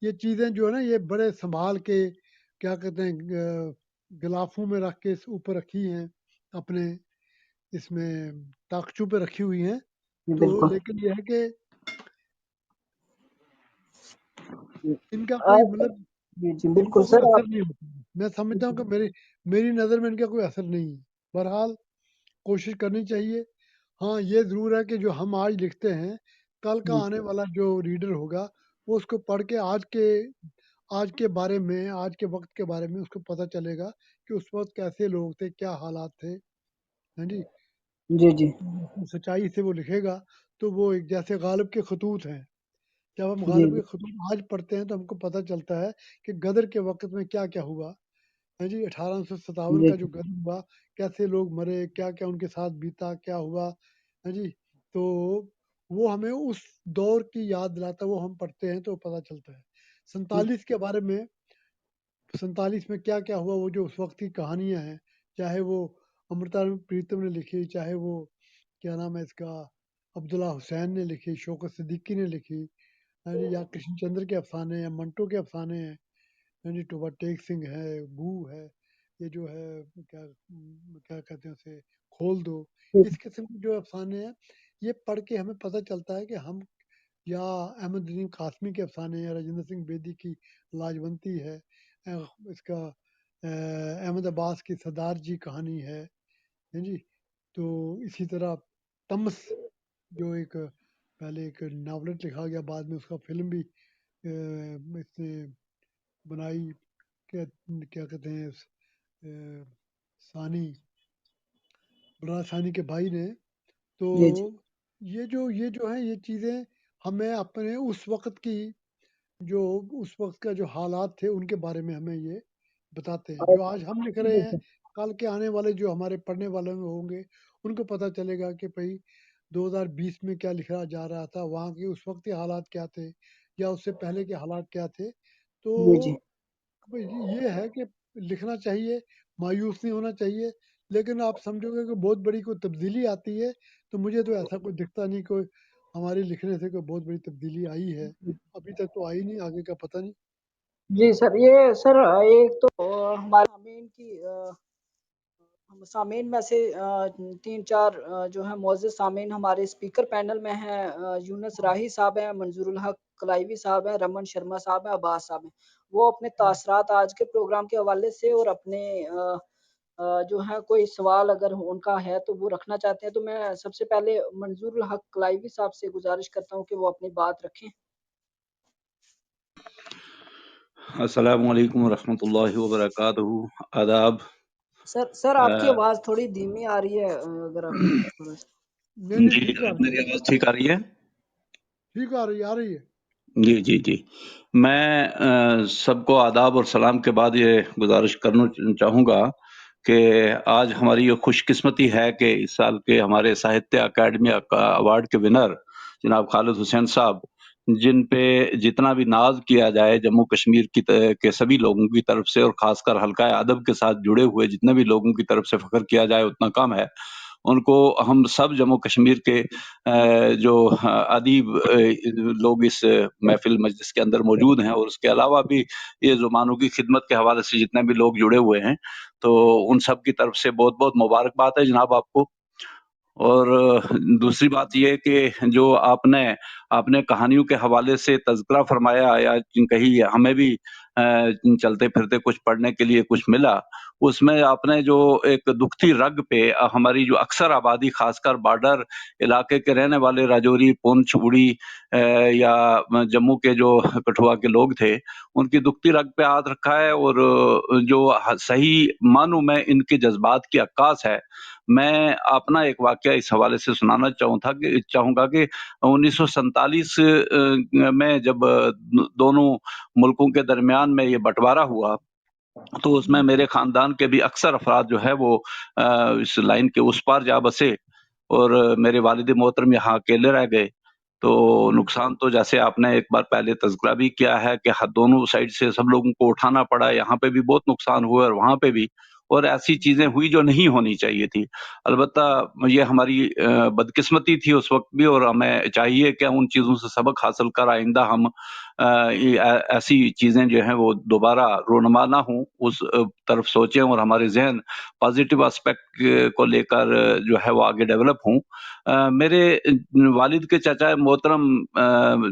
A: یہ چیزیں جو ہے نا یہ بڑے سنبھال کے کیا کہتے ہیں غلافوں میں رکھ کے اوپر رکھی ہیں، اپنے اس میں تاخچوں پہ رکھی ہوئی ہیں،
D: جی
A: تو
D: بالکل.
A: لیکن یہ ہے کہ ان کا کوئی مطلب
D: جی جی
A: ان کا
D: بالکل
A: کوئی
D: سر
A: اثر
D: آپ.
A: نہیں ہوتا۔ میں سمجھتا ہوں کہ میری نظر میں ان کا کوئی اثر نہیں ہے۔ بہرحال کوشش کرنی چاہیے۔ ہاں یہ ضرور ہے کہ جو ہم آج لکھتے ہیں، کل کا
D: جی
A: آنے والا جو ریڈر ہوگا وہ اس کو پڑھ کے آج کے بارے میں، آج کے وقت کے بارے میں اس کو پتہ چلے گا کہ اس وقت کیسے لوگ تھے، کیا حالات تھے، ہاں جی۔
D: جی جی
A: سچائی سے وہ لکھے گا، تو وہ ایک جیسے غالب کے خطوط ہیں، جب ہم
D: جی
A: غالب کے خطوط آج پڑھتے ہیں تو ہم کو پتہ چلتا ہے کہ غدر کے وقت میں کیا کیا ہوا. ہاں جی، 1857
D: جی
A: کا جو غدر ہوا، کیسے لوگ مرے، کیا کیا ان کے ساتھ بیتا، کیا ہوا. ہاں جی، تو وہ ہمیں اس دور کی یاد دلاتا ہے، وہ ہم پڑھتے ہیں تو پتہ چلتا ہے. 47 کے بارے میں، 47 میں کیا کیا ہوا، وہ جو اس وقت کی کہانیاں ہیں، چاہے وہ امرتا پریتم نے لکھی، چاہے وہ کیا نام ہے اس کا عبداللہ حسین نے لکھی، شوکت صدیقی نے لکھی. ہاں جی، یا کرشن چندر کے افسانے ہیں، منٹو کے افسانے ہیں. ہاں جی، ٹوبا ٹیک سنگھ ہے، بو ہے، یہ جو ہے کیا کیا کہتے ہیں اسے، کھول دو. اس قسم کے جو افسانے ہیں، یہ پڑھ کے ہمیں پتہ چلتا ہے کہ ہم، یا احمد ندیم قاسمی کے افسانے ہیں، راجندر سنگھ بیدی کی لاجونتی ہے، اس کا احمد عباس کی سردار جی کہانی ہے. ہاں جی، تو اسی طرح تمس، جو ایک پہلے ایک ناولٹ لکھا گیا، بعد میں اس کا فلم بھی اس نے بنائی. کیا کیا کہتے ہیں ثانی، برا ثانی کے بھائی نے. تو
D: جی جی
A: یہ جو ہیں، یہ چیزیں ہمیں اپنے اس وقت کی، جو اس وقت کا جو حالات تھے ان کے بارے میں ہمیں یہ بتاتے ہیں. جو آج ہم لکھ رہے ہیں، کل کے آنے والے جو ہمارے پڑھنے والے ہوں گے، ان کو پتہ چلے گا کہ بھائی 2020 میں کیا لکھا جا رہا تھا، وہاں کے اس وقت کے حالات کیا تھے، یا اس سے پہلے کے حالات کیا تھے. تو
D: جی جی
A: یہ ہے کہ لکھنا چاہیے، مایوس نہیں ہونا چاہیے. لیکن آپ سمجھو گے کہ بہت بڑی کوئی تبدیلی آتی ہے، تو مجھے تو ایسا کوئی دکھتا نہیں کوئی ہمارے لکھنے سے کوئی بہت بڑی تبدیلی آئی ہے. ابھی تک تو آئی نہیں، آگے کا پتہ نہیں.
D: جی سر، یہ سر ایک تو ہمارے سامعین کی سامعین میں سے 3-4 جو ہے معزز سامعین ہمارے اسپیکر پینل میں ہیں. یونس راہی صاحب ہیں، منظور الحق کلائیوی صاحب ہیں، رمن شرما صاحب ہیں، عباس صاحب ہیں. وہ اپنے تاثرات آج کے پروگرام کے حوالے سے اور اپنے جو ہے کوئی سوال اگر ان کا ہے تو وہ رکھنا چاہتے ہیں. تو میں سب سے پہلے منظور الحق کلائیوی صاحب سے گزارش کرتا ہوں کہ وہ اپنی بات رکھیں.
E: السلام علیکم ورحمۃ اللہ وبرکاتہ. آداب.
D: سر آپ کی آواز تھوڑی دھیمی آ رہی ہے، اگر آپ تھوڑا سا.
A: نہیں
E: جی
A: ٹھیک آ رہی
E: میری آواز ٹھیک آ رہی ہے؟
A: ٹھیک آ رہی ہے.
E: جی میں سب کو آداب اور سلام کے بعد یہ گزارش کرنا چاہوں گا کہ آج ہماری یہ خوش قسمتی ہے کہ اس سال کے ہمارے ساہتیہ اکیڈمی ایوارڈ کے ونر جناب خالد حسین صاحب، جن پہ جتنا بھی ناز کیا جائے جموں کشمیر کے سبھی لوگوں کی طرف سے، اور خاص کر حلقہ ادب کے ساتھ جڑے ہوئے جتنے بھی لوگوں کی طرف سے فخر کیا جائے اتنا کم ہے. ان کو ہم سب جموں کشمیر کے جو ادیب لوگ اس محفل مجلس کے اندر موجود ہیں، اور اس کے علاوہ بھی یہ زبانوں کی خدمت کے حوالے سے جتنے بھی لوگ جڑے ہوئے ہیں، تو ان سب کی طرف سے بہت بہت مبارکباد ہے جناب آپ کو. اور دوسری بات یہ کہ جو آپ نے کہانیوں کے حوالے سے تذکرہ فرمایا، یا کہیں ہمیں بھی چلتے پھرتے کچھ پڑھنے کے لیے کچھ ملا، اس میں آپ نے جو ایک دکھتی رگ پہ ہماری جو اکثر آبادی، خاص کر بارڈر علاقے کے رہنے والے راجوری، پونچھ، اڑی یا جموں کے جو کٹھوا کے لوگ تھے، ان کی دکھتی رگ پہ ہاتھ رکھا ہے، اور جو صحیح معنوں میں ان کے جذبات کی عکاس ہے. میں اپنا ایک واقعہ اس حوالے سے سنانا چاہوں گا کہ 1947 میں جب دونوں ملکوں کے درمیان میں یہ بٹوارا ہوا، تو اس میں میرے خاندان کے بھی اکثر افراد جو ہے وہ اس لائن کے اس پار جا بسے، اور میرے والد محترم یہاں اکیلے رہ گئے. تو نقصان تو جیسے آپ نے ایک بار پہلے تذکرہ بھی کیا ہے کہ دونوں سائڈ سے سب لوگوں کو اٹھانا پڑا، یہاں پہ بھی بہت نقصان ہوا اور وہاں پہ بھی، اور ایسی چیزیں ہوئی جو نہیں ہونی چاہیے تھی. البتہ یہ ہماری بدقسمتی تھی اس وقت بھی، اور ہمیں چاہیے کہ ان چیزوں سے سبق حاصل کر آئندہ ہم ایسی چیزیں جو ہیں وہ دوبارہ رونما نہ ہوں، اس طرف سوچیں اور ہمارے ذہن پازیٹیو اسپیکٹ کو لے کر جو ہے وہ آگے ڈیولپ ہوں. میرے والد کے چچا محترم،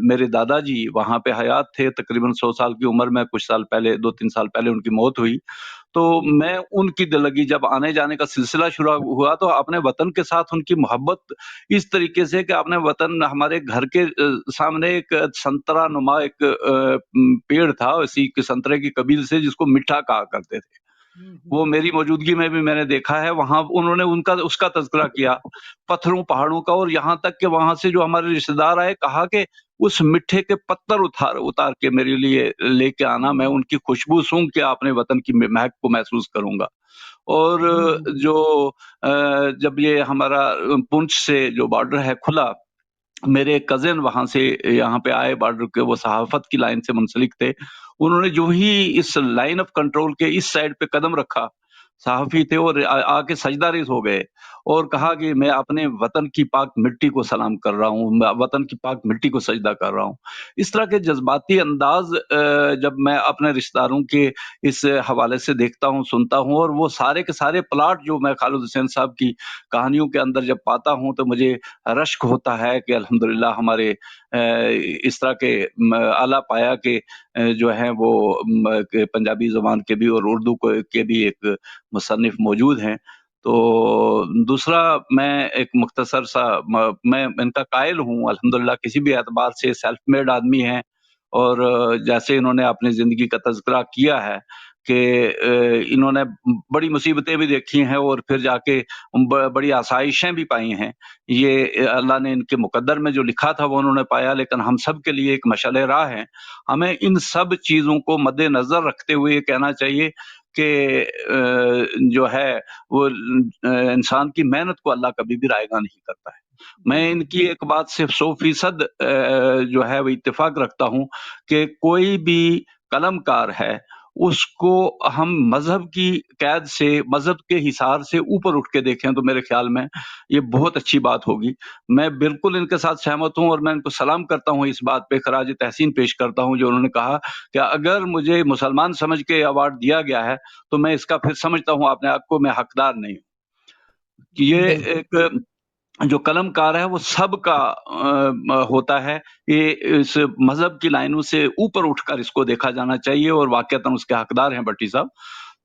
E: میرے دادا جی وہاں پہ حیات تھے، تقریباً 100 سال کی عمر میں، کچھ سال پہلے 2-3 سال پہلے ان کی موت ہوئی. تو میں ان کی دل لگی جب آنے جانے کا سلسلہ شروع ہوا، تو اپنے وطن کے ساتھ ان کی محبت اس طریقے سے کہ اپنے وطن، ہمارے گھر کے سامنے ایک سنترا نما ایک پیڑ تھا، اسی سنترے کی قبیل سے، جس کو میٹھا کہا کرتے تھے. وہ میری موجودگی میں بھی میں نے دیکھا ہے. وہاں انہوں نے اس کا تذکرہ کیا، پتھروں پہاڑوں کا، اور یہاں تک کہ وہاں سے جو ہمارے رشتے دار آئے، کہا کہ اس مٹھے کے پتر اتار کے میرے لیے لے کے آنا، میں ان کی خوشبو سونگھ کے اپنے وطن کی مہک کو محسوس کروں گا۔ اور جو جب یہ ہمارا پونچھ سے جو بارڈر ہے کھلا، میرے کزن وہاں سے یہاں پہ آئے بارڈر کے، وہ صحافت کی لائن سے منسلک تھے، انہوں نے جو ہی اس لائن آف کنٹرول کے اس سائڈ پہ قدم رکھا، صحافی تھے، اور آ کے سجدہ ریز ہو گئے اور کہا کہ میں اپنے وطن کی پاک مٹی کو سلام کر رہا ہوں، میں وطن کی پاک مٹی کو سجدہ کر رہا ہوں۔ اس طرح کے جذباتی انداز جب میں اپنے رشتہ داروں کے اس حوالے سے دیکھتا ہوں، سنتا ہوں، اور وہ سارے کے سارے پلاٹ جو میں خالد حسین صاحب کی کہانیوں کے اندر جب پاتا ہوں تو مجھے رشک ہوتا ہے کہ الحمدللہ ہمارے اس طرح کے اعلیٰ پایا کے جو ہیں وہ پنجابی زبان کے بھی اور اردو کے بھی ایک مصنف موجود ہیں۔ تو دوسرا، میں ایک مختصر سا میں ان کا قائل ہوں، الحمدللہ کسی بھی اعتبار سے سیلف میڈ آدمی ہیں، اور جیسے انہوں نے اپنی زندگی کا تذکرہ کیا ہے کہ انہوں نے بڑی مصیبتیں بھی دیکھی ہیں اور پھر جا کے بڑی آسائشیں بھی پائی ہیں۔ یہ اللہ نے ان کے مقدر میں جو لکھا تھا وہ انہوں نے پایا، لیکن ہم سب کے لیے ایک مشعل راہ ہے۔ ہمیں ان سب چیزوں کو مد نظر رکھتے ہوئے یہ کہنا چاہیے کہ جو ہے وہ انسان کی محنت کو اللہ کبھی بھی رائیگاں نہیں کرتا ہے۔ میں ان کی ایک بات سے 100% جو ہے وہ اتفاق رکھتا ہوں کہ کوئی بھی قلم کار ہے، اس کو ہم مذہب کی قید سے، مذہب کے حصار سے اوپر اٹھ کے دیکھیں تو میرے خیال میں یہ بہت اچھی بات ہوگی۔ میں بالکل ان کے ساتھ سہمت ہوں، اور میں ان کو سلام کرتا ہوں، اس بات پہ خراج تحسین پیش کرتا ہوں جو انہوں نے کہا کہ اگر مجھے مسلمان سمجھ کے ایوارڈ دیا گیا ہے تو میں اس کا پھر سمجھتا ہوں اپنے آپ کو میں حقدار نہیں ہوں۔ یہ ایک جو قلم کار ہے وہ سب کا ہوتا ہے، یہ اس مذہب کی لائنوں سے اوپر اٹھ کر اس کو دیکھا جانا چاہیے، اور واقعتاً اس کے حقدار ہیں بھٹی صاحب۔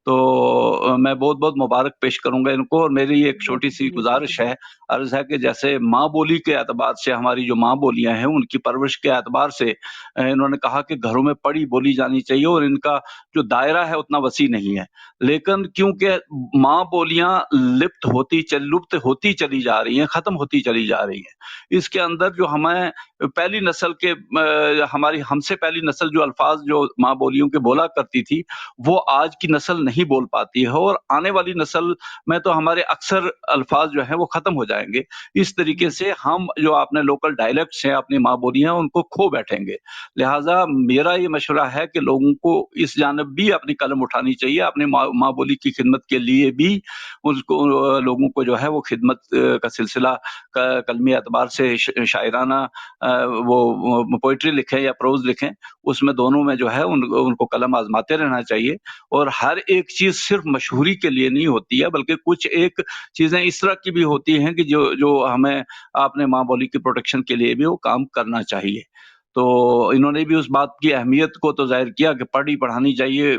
E: تو میں بہت بہت مبارک پیش کروں گا ان کو، اور میری ایک چھوٹی سی گزارش ہے، عرض ہے کہ جیسے ماں بولی کے اعتبار سے ہماری جو ماں بولیاں ہیں ان کی پرورش کے اعتبار سے انہوں نے کہا کہ گھروں میں پڑھی بولی جانی چاہیے، اور ان کا جو دائرہ ہے اتنا وسیع نہیں ہے، لیکن کیونکہ ماں بولیاں لپت ہوتی چلی جا رہی ہیں، ختم ہوتی چلی جا رہی ہیں، اس کے اندر جو ہمیں پہلی نسل کے ہم سے پہلی نسل جو الفاظ جو ماں بولیوں کے بولا کرتی تھی وہ آج کی نسل نہیں بول پاتی ہے، اور آنے والی نسل میں تو ہمارے اکثر الفاظ جو ہیں وہ ختم ہو جائیں گے۔ اس طریقے سے ہم جو اپنے لوکل ڈائلیکٹس ہیں، اپنی ماں بولیاں، ان کو کھو بیٹھیں گے۔ لہٰذا میرا یہ مشورہ ہے کہ لوگوں کو اس جانب بھی اپنی قلم اٹھانی چاہیے، اپنی ماں بولی کی خدمت کے لیے بھی اس کو لوگوں کو جو ہے وہ خدمت کا سلسلہ قلمی اعتبار سے شاعرانہ وہ پوئٹری لکھیں یا پروز لکھیں، اس میں دونوں میں جو ہے ان کو قلم آزماتے رہنا چاہیے، اور ہر ایک چیز صرف مشہوری کے لیے نہیں ہوتی ہے، بلکہ کچھ ایک چیزیں اس طرح کی بھی ہوتی ہیں کہ جو ہمیں اپنے ماں بولی کی پروٹیکشن کے لیے بھی وہ کام کرنا چاہیے۔ تو انہوں نے بھی اس بات کی اہمیت کو تو ظاہر کیا کہ پڑھانی چاہیے،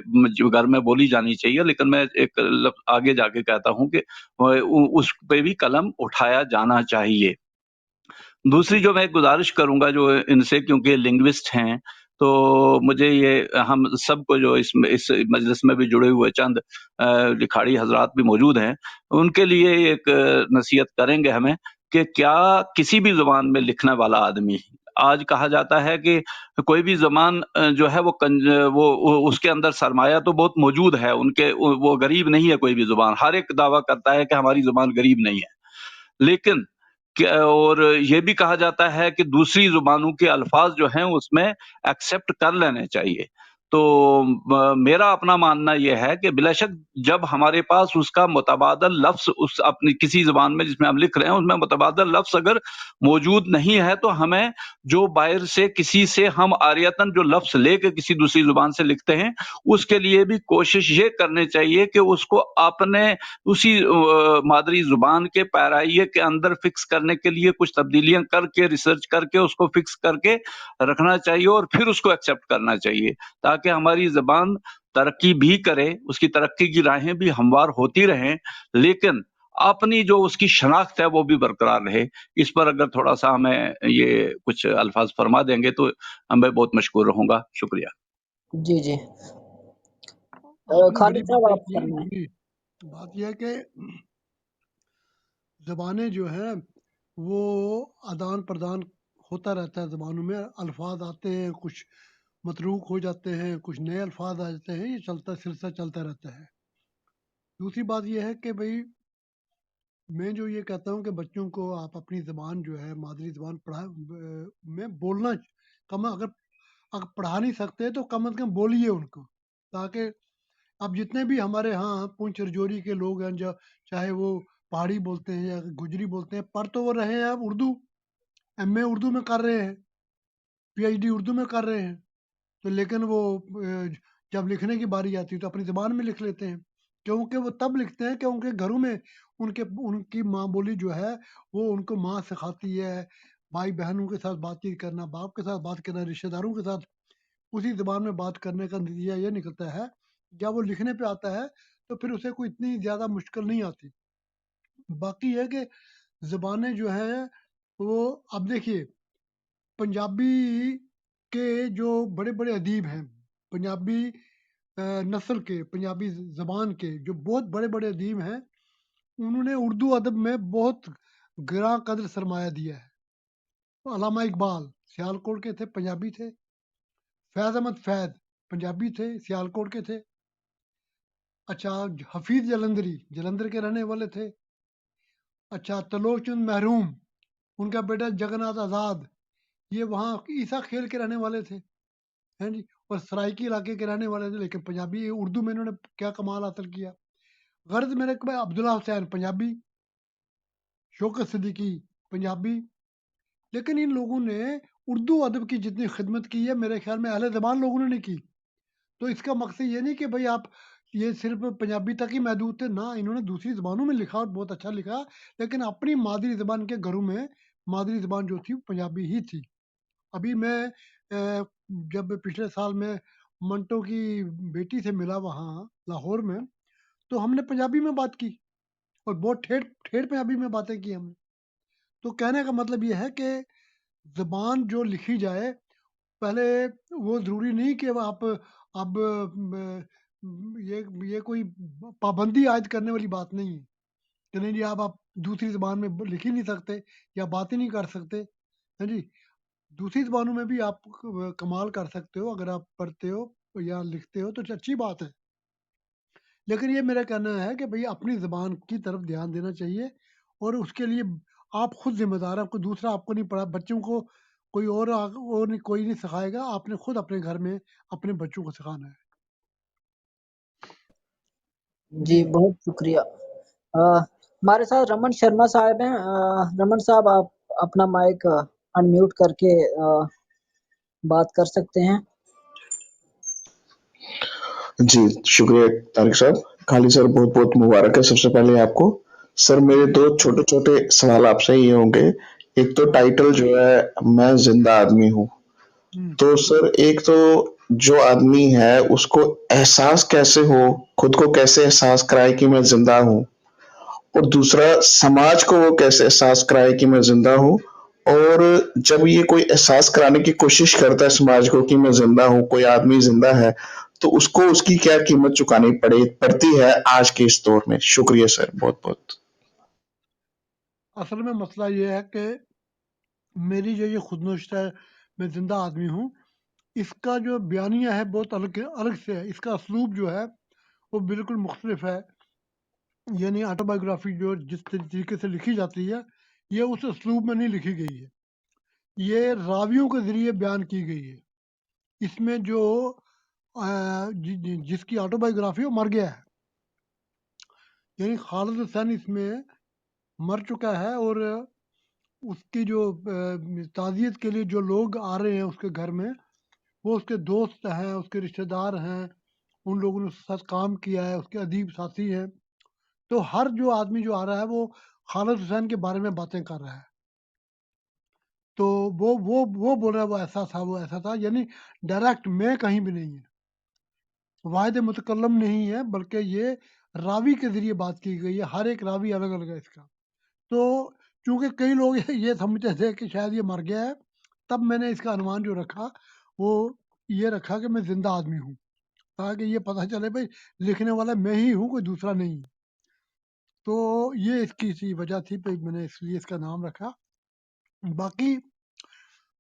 E: گھر میں بولی جانی چاہیے، لیکن میں ایک لفظ آگے جا کے کہتا ہوں کہ اس پہ بھی قلم اٹھایا جانا چاہیے۔ دوسری جو میں گزارش کروں گا جو ان سے، کیونکہ لنگوسٹ ہیں تو مجھے یہ ہم سب کو جو اس مجلس میں بھی جڑے ہوئے چند لکھاڑی حضرات بھی موجود ہیں، ان کے لیے ایک نصیحت کریں گے ہمیں کہ کیا کسی بھی زبان میں لکھنے والا آدمی، آج کہا جاتا ہے کہ کوئی بھی زبان جو ہے وہ اس کے اندر سرمایہ تو بہت موجود ہے، وہ غریب نہیں ہے، کوئی بھی زبان، ہر ایک دعویٰ کرتا ہے کہ ہماری زبان غریب نہیں ہے، لیکن اور یہ بھی کہا جاتا ہے کہ دوسری زبانوں کے الفاظ جو ہیں اس میں ایکسیپٹ کر لینے چاہیے۔ تو میرا اپنا ماننا یہ ہے کہ بلا شک جب ہمارے پاس اس کا متبادل لفظ اس اپنی کسی زبان میں جس میں ہم لکھ رہے ہیں اس میں متبادل لفظ اگر موجود نہیں ہے تو ہمیں جو باہر سے کسی سے ہم عاریتاً جو لفظ لے کے کسی دوسری زبان سے لکھتے ہیں اس کے لیے بھی کوشش یہ کرنی چاہیے کہ اس کو اپنے اسی مادری زبان کے پیرائیے کے اندر فکس کرنے کے لیے کچھ تبدیلیاں کر کے ریسرچ کر کے اس کو فکس کر کے رکھنا چاہیے، اور پھر اس کو ایکسیپٹ کرنا چاہیے، تاکہ ہماری زبان ترقی بھی کرے، اس کی ترقی کی راہیں بھی ہموار ہوتی رہیں، لیکن اپنی جو اس کی شناخت ہے وہ بھی برقرار رہے۔ اس پر اگر تھوڑا سا ہمیں یہ کچھ الفاظ فرما دیں گے تو میں بہت مشکور رہوں گا۔ شکریہ۔
D: جی جی
A: آپ نے بڑی
D: خالد صاحب
A: باتیں
D: آپ
A: کی
D: فرمائیں۔
A: جی۔ بات یہ ہے کہ زبانیں جو ہیں وہ آدان پردان ہوتا رہتا ہے زبانوں میں، الفاظ آتے ہیں، کچھ متروک ہو جاتے ہیں، کچھ نئے الفاظ آ جاتے ہیں، یہ سلسلہ چلتا رہتا ہے۔ دوسری بات یہ ہے کہ بھائی میں جو یہ کہتا ہوں کہ بچوں کو آپ اپنی زبان جو ہے مادری زبان میں بولنا اگر پڑھا نہیں سکتے تو کم از کم بولیے ان کو، تاکہ اب جتنے بھی ہمارے ہاں پونچھ رجوری کے لوگ ہیں، جو چاہے وہ پہاڑی بولتے ہیں یا گجری بولتے ہیں، پڑھ تو وہ رہے ہیں اب اردو، ایم اے اردو میں کر رہے ہیں، پی ایچ ڈی اردو میں کر رہے ہیں، تو لیکن وہ جب لکھنے کی باری آتی ہے تو اپنی زبان میں لکھ لیتے ہیں، کیونکہ وہ تب لکھتے ہیں کہ ان کے گھروں میں ان کی ماں بولی جو ہے وہ ان کو ماں سکھاتی ہے، بھائی بہنوں کے ساتھ بات چیت کرنا، باپ کے ساتھ بات کرنا، رشتہ داروں کے ساتھ اسی زبان میں بات کرنے کا نتیجہ یہ نکلتا ہے جب وہ لکھنے پہ آتا ہے تو پھر اسے کوئی اتنی زیادہ مشکل نہیں آتی۔ باقی ہے کہ زبانیں جو ہیں وہ اب دیکھیے پنجابی کے جو بڑے بڑے ادیب ہیں، پنجابی نسل کے، پنجابی زبان کے جو بہت بڑے بڑے ادیب ہیں، انہوں نے اردو ادب میں بہت گراں قدر سرمایہ دیا ہے۔ علامہ اقبال سیالکوٹ کے تھے، پنجابی تھے۔ فیض احمد فیض پنجابی تھے، سیالکوٹ کے تھے۔ اچھا، حفیظ جلندری جلندر کے رہنے والے تھے۔ اچھا، تلوچ چند محروم، ان کا بیٹا جگناتھ آزاد، یہ وہاں عیسیٰ کھیل کے رہنے والے تھے، ہیں جی، اور سرائکی علاقے کے رہنے والے تھے، لیکن پنجابی اردو میں انہوں نے کیا کمال حاصل کیا۔ غرض میرے کو عبداللہ حسین پنجابی، شوکت صدیقی پنجابی، لیکن ان لوگوں نے اردو ادب کی جتنی خدمت کی ہے میرے خیال میں اہل زبان لوگوں نے نہیں کی۔ تو اس کا مقصد یہ نہیں کہ بھئی آپ یہ صرف پنجابی تک ہی محدود تھے، نہ، انہوں نے دوسری زبانوں میں لکھا اور بہت اچھا لکھا، لیکن اپنی مادری زبان کے گھروں میں مادری زبان جو تھی وہ پنجابی ہی تھی۔ ابھی میں جب پچھلے سال میں منٹو کی بیٹی سے ملا وہاں لاہور میں، تو ہم نے پنجابی میں بات کی اور بہت ٹھیٹ پنجابی میں باتیں کی ہم نے۔ تو کہنے کا مطلب یہ ہے کہ زبان جو لکھی جائے، پہلے وہ ضروری نہیں کہ وہ آپ اب یہ کوئی پابندی عائد کرنے والی بات نہیں ہے کہ نہیں جی آپ دوسری زبان میں لکھ ہی نہیں سکتے یا بات ہی نہیں کر سکتے، ہے جی، دوسری زبانوں میں بھی آپ کمال کر سکتے ہو اگر آپ پڑھتے ہو یا لکھتے ہو تو اچھی بات ہے، لیکن یہ میرا کہنا ہے کہ بھئی اپنی زبان کی طرف دھیان دینا چاہیے، اور اس کے لیے آپ خود ذمہ دار ہیں، کوئی دوسرا آپ کو نہیں پڑھا، بچوں کو کوئی کوئی نہیں سکھائے گا، آپ نے خود اپنے گھر میں اپنے بچوں کو سکھانا ہے۔
D: جی
A: جی
D: بہت شکریہ۔ ہمارے ساتھ رمن شرما صاحب ہیں۔ رمن صاحب آپ اپنا مائک انمیوٹ کر کے بات کر سکتے ہیں۔
F: جی شکریہ طارق صاحب۔ خالی سر بہت بہت مبارک ہے سب سے پہلے آپ کو۔ سر میرے
A: جی
F: دو چھوٹے چھوٹے سوال آپ سے یہ ہوں گے۔ ایک تو ٹائٹل جو ہے میں زندہ آدمی ہوں،
A: ہم،
F: تو سر ایک تو جو آدمی ہے اس کو احساس کیسے ہو، خود کو کیسے احساس کرائے کہ میں زندہ ہوں، اور دوسرا سماج کو وہ کیسے احساس کرائے کہ میں زندہ ہوں، اور جب یہ کوئی احساس کرانے کی کوشش کرتا ہے سماج کو کہ میں زندہ ہوں، کوئی آدمی زندہ ہے، تو اس کو اس کی کیا قیمت چکانی پڑتی ہے آج کے اس دور میں۔ شکریہ سر بہت بہت۔
A: اصل میں مسئلہ یہ ہے کہ میری جو یہ خود نوشتہ ہے میں زندہ آدمی ہوں، اس کا جو بیانیہ ہے بہت الگ سے ہے، اس کا اسلوب جو ہے وہ بالکل مختلف ہے، یعنی آٹو بایوگرافی جو جس طریقے سے لکھی جاتی ہے یہ اس اسلوب میں نہیں لکھی گئی ہے، یہ راویوں کے ذریعے بیان کی گئی ہے۔ اس میں جو جس کی آٹو بایوگرافی وہ مر گیا ہے، یعنی خالد حسین اس میں مر چکا ہے، اور اس کی جو تعزیت کے لیے جو لوگ آ رہے ہیں اس کے گھر میں، وہ اس کے دوست ہیں، اس کے رشتہ دار ہیں، ان لوگوں نے اس کے ساتھ کام کیا ہے، اس کے ادیب ساتھی ہیں، تو ہر جو آدمی جو آ رہا ہے وہ خالد حسین کے بارے میں باتیں کر رہا ہے، تو وہ بول رہا ہے وہ ایسا تھا، وہ ایسا تھا، یعنی ڈائریکٹ میں کہیں بھی نہیں ہے، واحد متکلم نہیں ہے، بلکہ یہ راوی کے ذریعے بات کی گئی ہے، ہر ایک راوی الگ الگ ہے اس کا۔ تو چونکہ کئی لوگ یہ سمجھتے تھے کہ شاید یہ مر گیا ہے، تب میں نے اس کا عنوان جو رکھا وہ یہ رکھا کہ میں زندہ آدمی ہوں، تاکہ یہ پتہ چلے بھائی لکھنے والا میں ہی ہوں، کوئی دوسرا نہیں ہے۔ تو یہ اس کی سی وجہ تھی، پھر میں نے اس لیے اس کا نام رکھا۔ باقی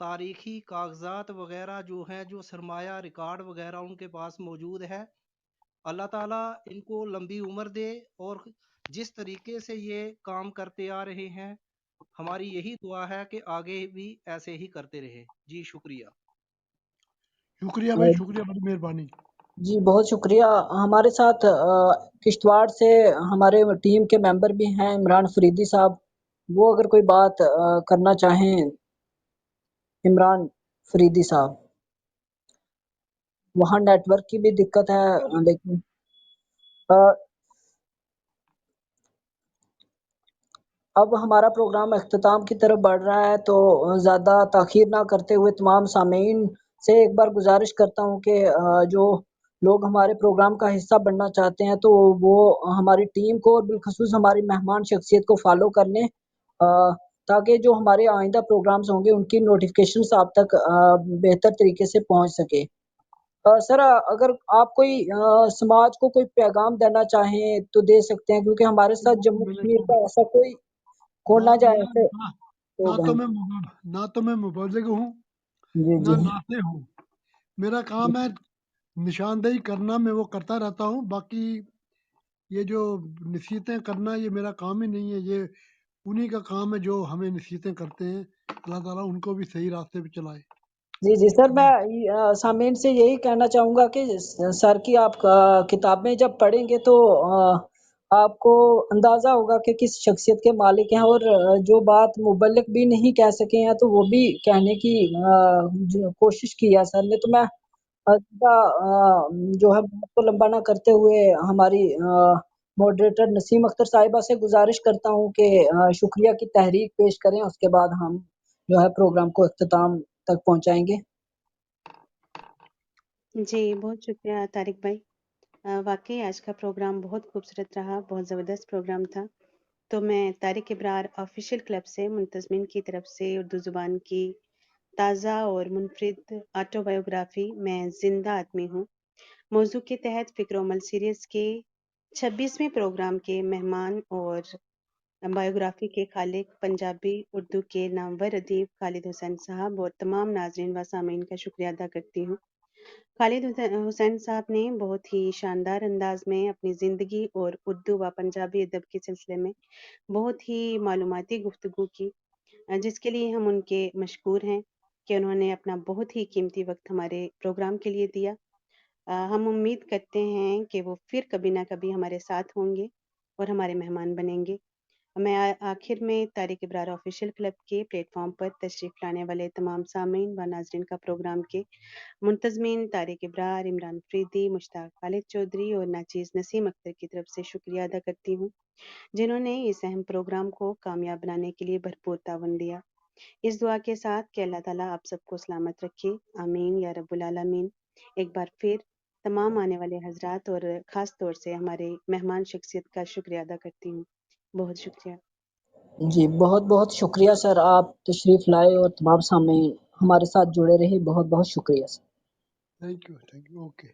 G: تاریخی کاغذات وغیرہ جو ہیں، جو سرمایہ ریکارڈ وغیرہ ان کے پاس موجود ہے. اللہ تعالیٰ ان کو لمبی عمر دے، اور جس طریقے سے یہ کام کرتے آ رہے ہیں ہماری یہی دعا ہے کہ آگے بھی ایسے ہی کرتے رہے. جی شکریہ.
A: شکریہ بھائی، شکریہ، بڑی مہربانی.
D: جی بہت شکریہ. ہمارے ساتھ کشتواڑ سے ہمارے ٹیم کے ممبر بھی ہیں، عمران فریدی صاحب. وہ اگر کوئی بات کرنا چاہیں. عمران فریدی صاحب، وہاں نیٹ ورک کی بھی دقت ہے، لیکن اب ہمارا پروگرام اختتام کی طرف بڑھ رہا ہے، تو زیادہ تاخیر نہ کرتے ہوئے تمام سامعین سے ایک بار گزارش کرتا ہوں کہ جو لوگ ہمارے پروگرام کا حصہ بننا چاہتے ہیں تو وہ ہماری ٹیم کو اور بالخصوص ہماری مہمان شخصیت کو فالو کر لیں، تاکہ جو ہمارے آئندہ پروگرامز ہوں گے ان کی نوٹیفیکیشنز آپ تک بہتر طریقے سے پہنچ سکے. سر اگر آپ کوئی سماج کو کوئی پیغام دینا چاہیں تو دے سکتے ہیں، کیونکہ ہمارے ساتھ جموں کشمیر کا ایسا کوئی کھول نہ جائے ایسے لوگ ہیں.
A: نہ تو میں مبلغ ہوں،
D: جی
A: نہ
D: جی
A: ناصح ہوں. میرا کام ہے نشاندہی کرنا، میں وہ کرتا رہتا ہوں. باقی یہ جو نصیحتیں کرنا یہ میرا کام ہی نہیں ہے، یہ انہی کا کام ہے جو ہمیں نصیحتیں کرتے ہیں. اللہ تعالیٰ ان کو بھی صحیح راستے پہ چلائے.
D: جی جی سر، میں سامعین سے یہی کہنا چاہوں گا کہ سر کی آپ کتابیں جب پڑھیں گے تو آپ کو اندازہ ہوگا کہ کس شخصیت کے مالک ہیں، اور جو بات مبلغ بھی نہیں کہہ سکے ہیں تو وہ بھی کہنے کی کوشش کی ہے سر نے. تو میں جو ہے بات کو لمبا نہ کرتے ہوئے ہماری ماڈریٹر نسیم اختر صاحبہ سے گزارش کرتا ہوں کہ شکریہ کی تحریک پیش کریں، اس کے بعد ہم جو ہے پروگرام کو اختتام تک پہنچائیں گے.
B: جی بہت شکریہ طارق بھائی. واقعی آج کا پروگرام بہت خوبصورت رہا، بہت زبردست پروگرام تھا. تو میں طارق ابرار آفیشیل کلب سے منتظمین کی طرف سے اردو زبان کی تازہ اور منفرد آٹو بایوگرافی میں زندہ آدمی ہوں موضوع کے تحت فکر و عمل سیریز کے 26ویں پروگرام کے مہمان اور بایوگرافی کے خالق پنجابی اردو کے نامور ادیب خالد حسین صاحب اور تمام ناظرین و سامعین کا شکریہ ادا کرتی ہوں. خالد حسین صاحب نے بہت ہی شاندار انداز میں اپنی زندگی اور اردو و پنجابی ادب کے سلسلے میں بہت ہی معلوماتی گفتگو کی، جس کے لیے ہم ان کے مشکور ہیں کہ انہوں نے اپنا بہت ہی قیمتی وقت ہمارے پروگرام کے لیے دیا. ہم امید کرتے ہیں کہ وہ پھر کبھی نہ کبھی ہمارے ساتھ ہوں گے اور ہمارے مہمان بنیں گے. میں آخر میں طارق ابرار آفیشیل کلب کے پلیٹ فارم پر تشریف لانے والے تمام سامعین و ناظرین کا پروگرام کے منتظمین طارق ابرار، عمران فریدی، مشتاق خالد چودھری اور ناچیز نسیم اختر کی طرف سے شکریہ ادا کرتی ہوں، جنہوں نے اس اہم پروگرام کو کامیاب بنانے کے لیے بھرپور تعاون دیا. اس دعا کے ساتھ کہ اللہ تعالیٰ آپ سب کو سلامت رکھے، آمین یا رب العالمین. ایک بار پھر تمام آنے والے حضرات اور خاص طور سے ہمارے مہمان شخصیت کا شکریہ ادا کرتی ہوں. بہت شکریہ.
D: جی بہت بہت شکریہ سر، آپ تشریف لائے اور تمام سامعین ہمارے ساتھ جڑے رہے. بہت بہت شکریہ سر.
A: Thank you, okay.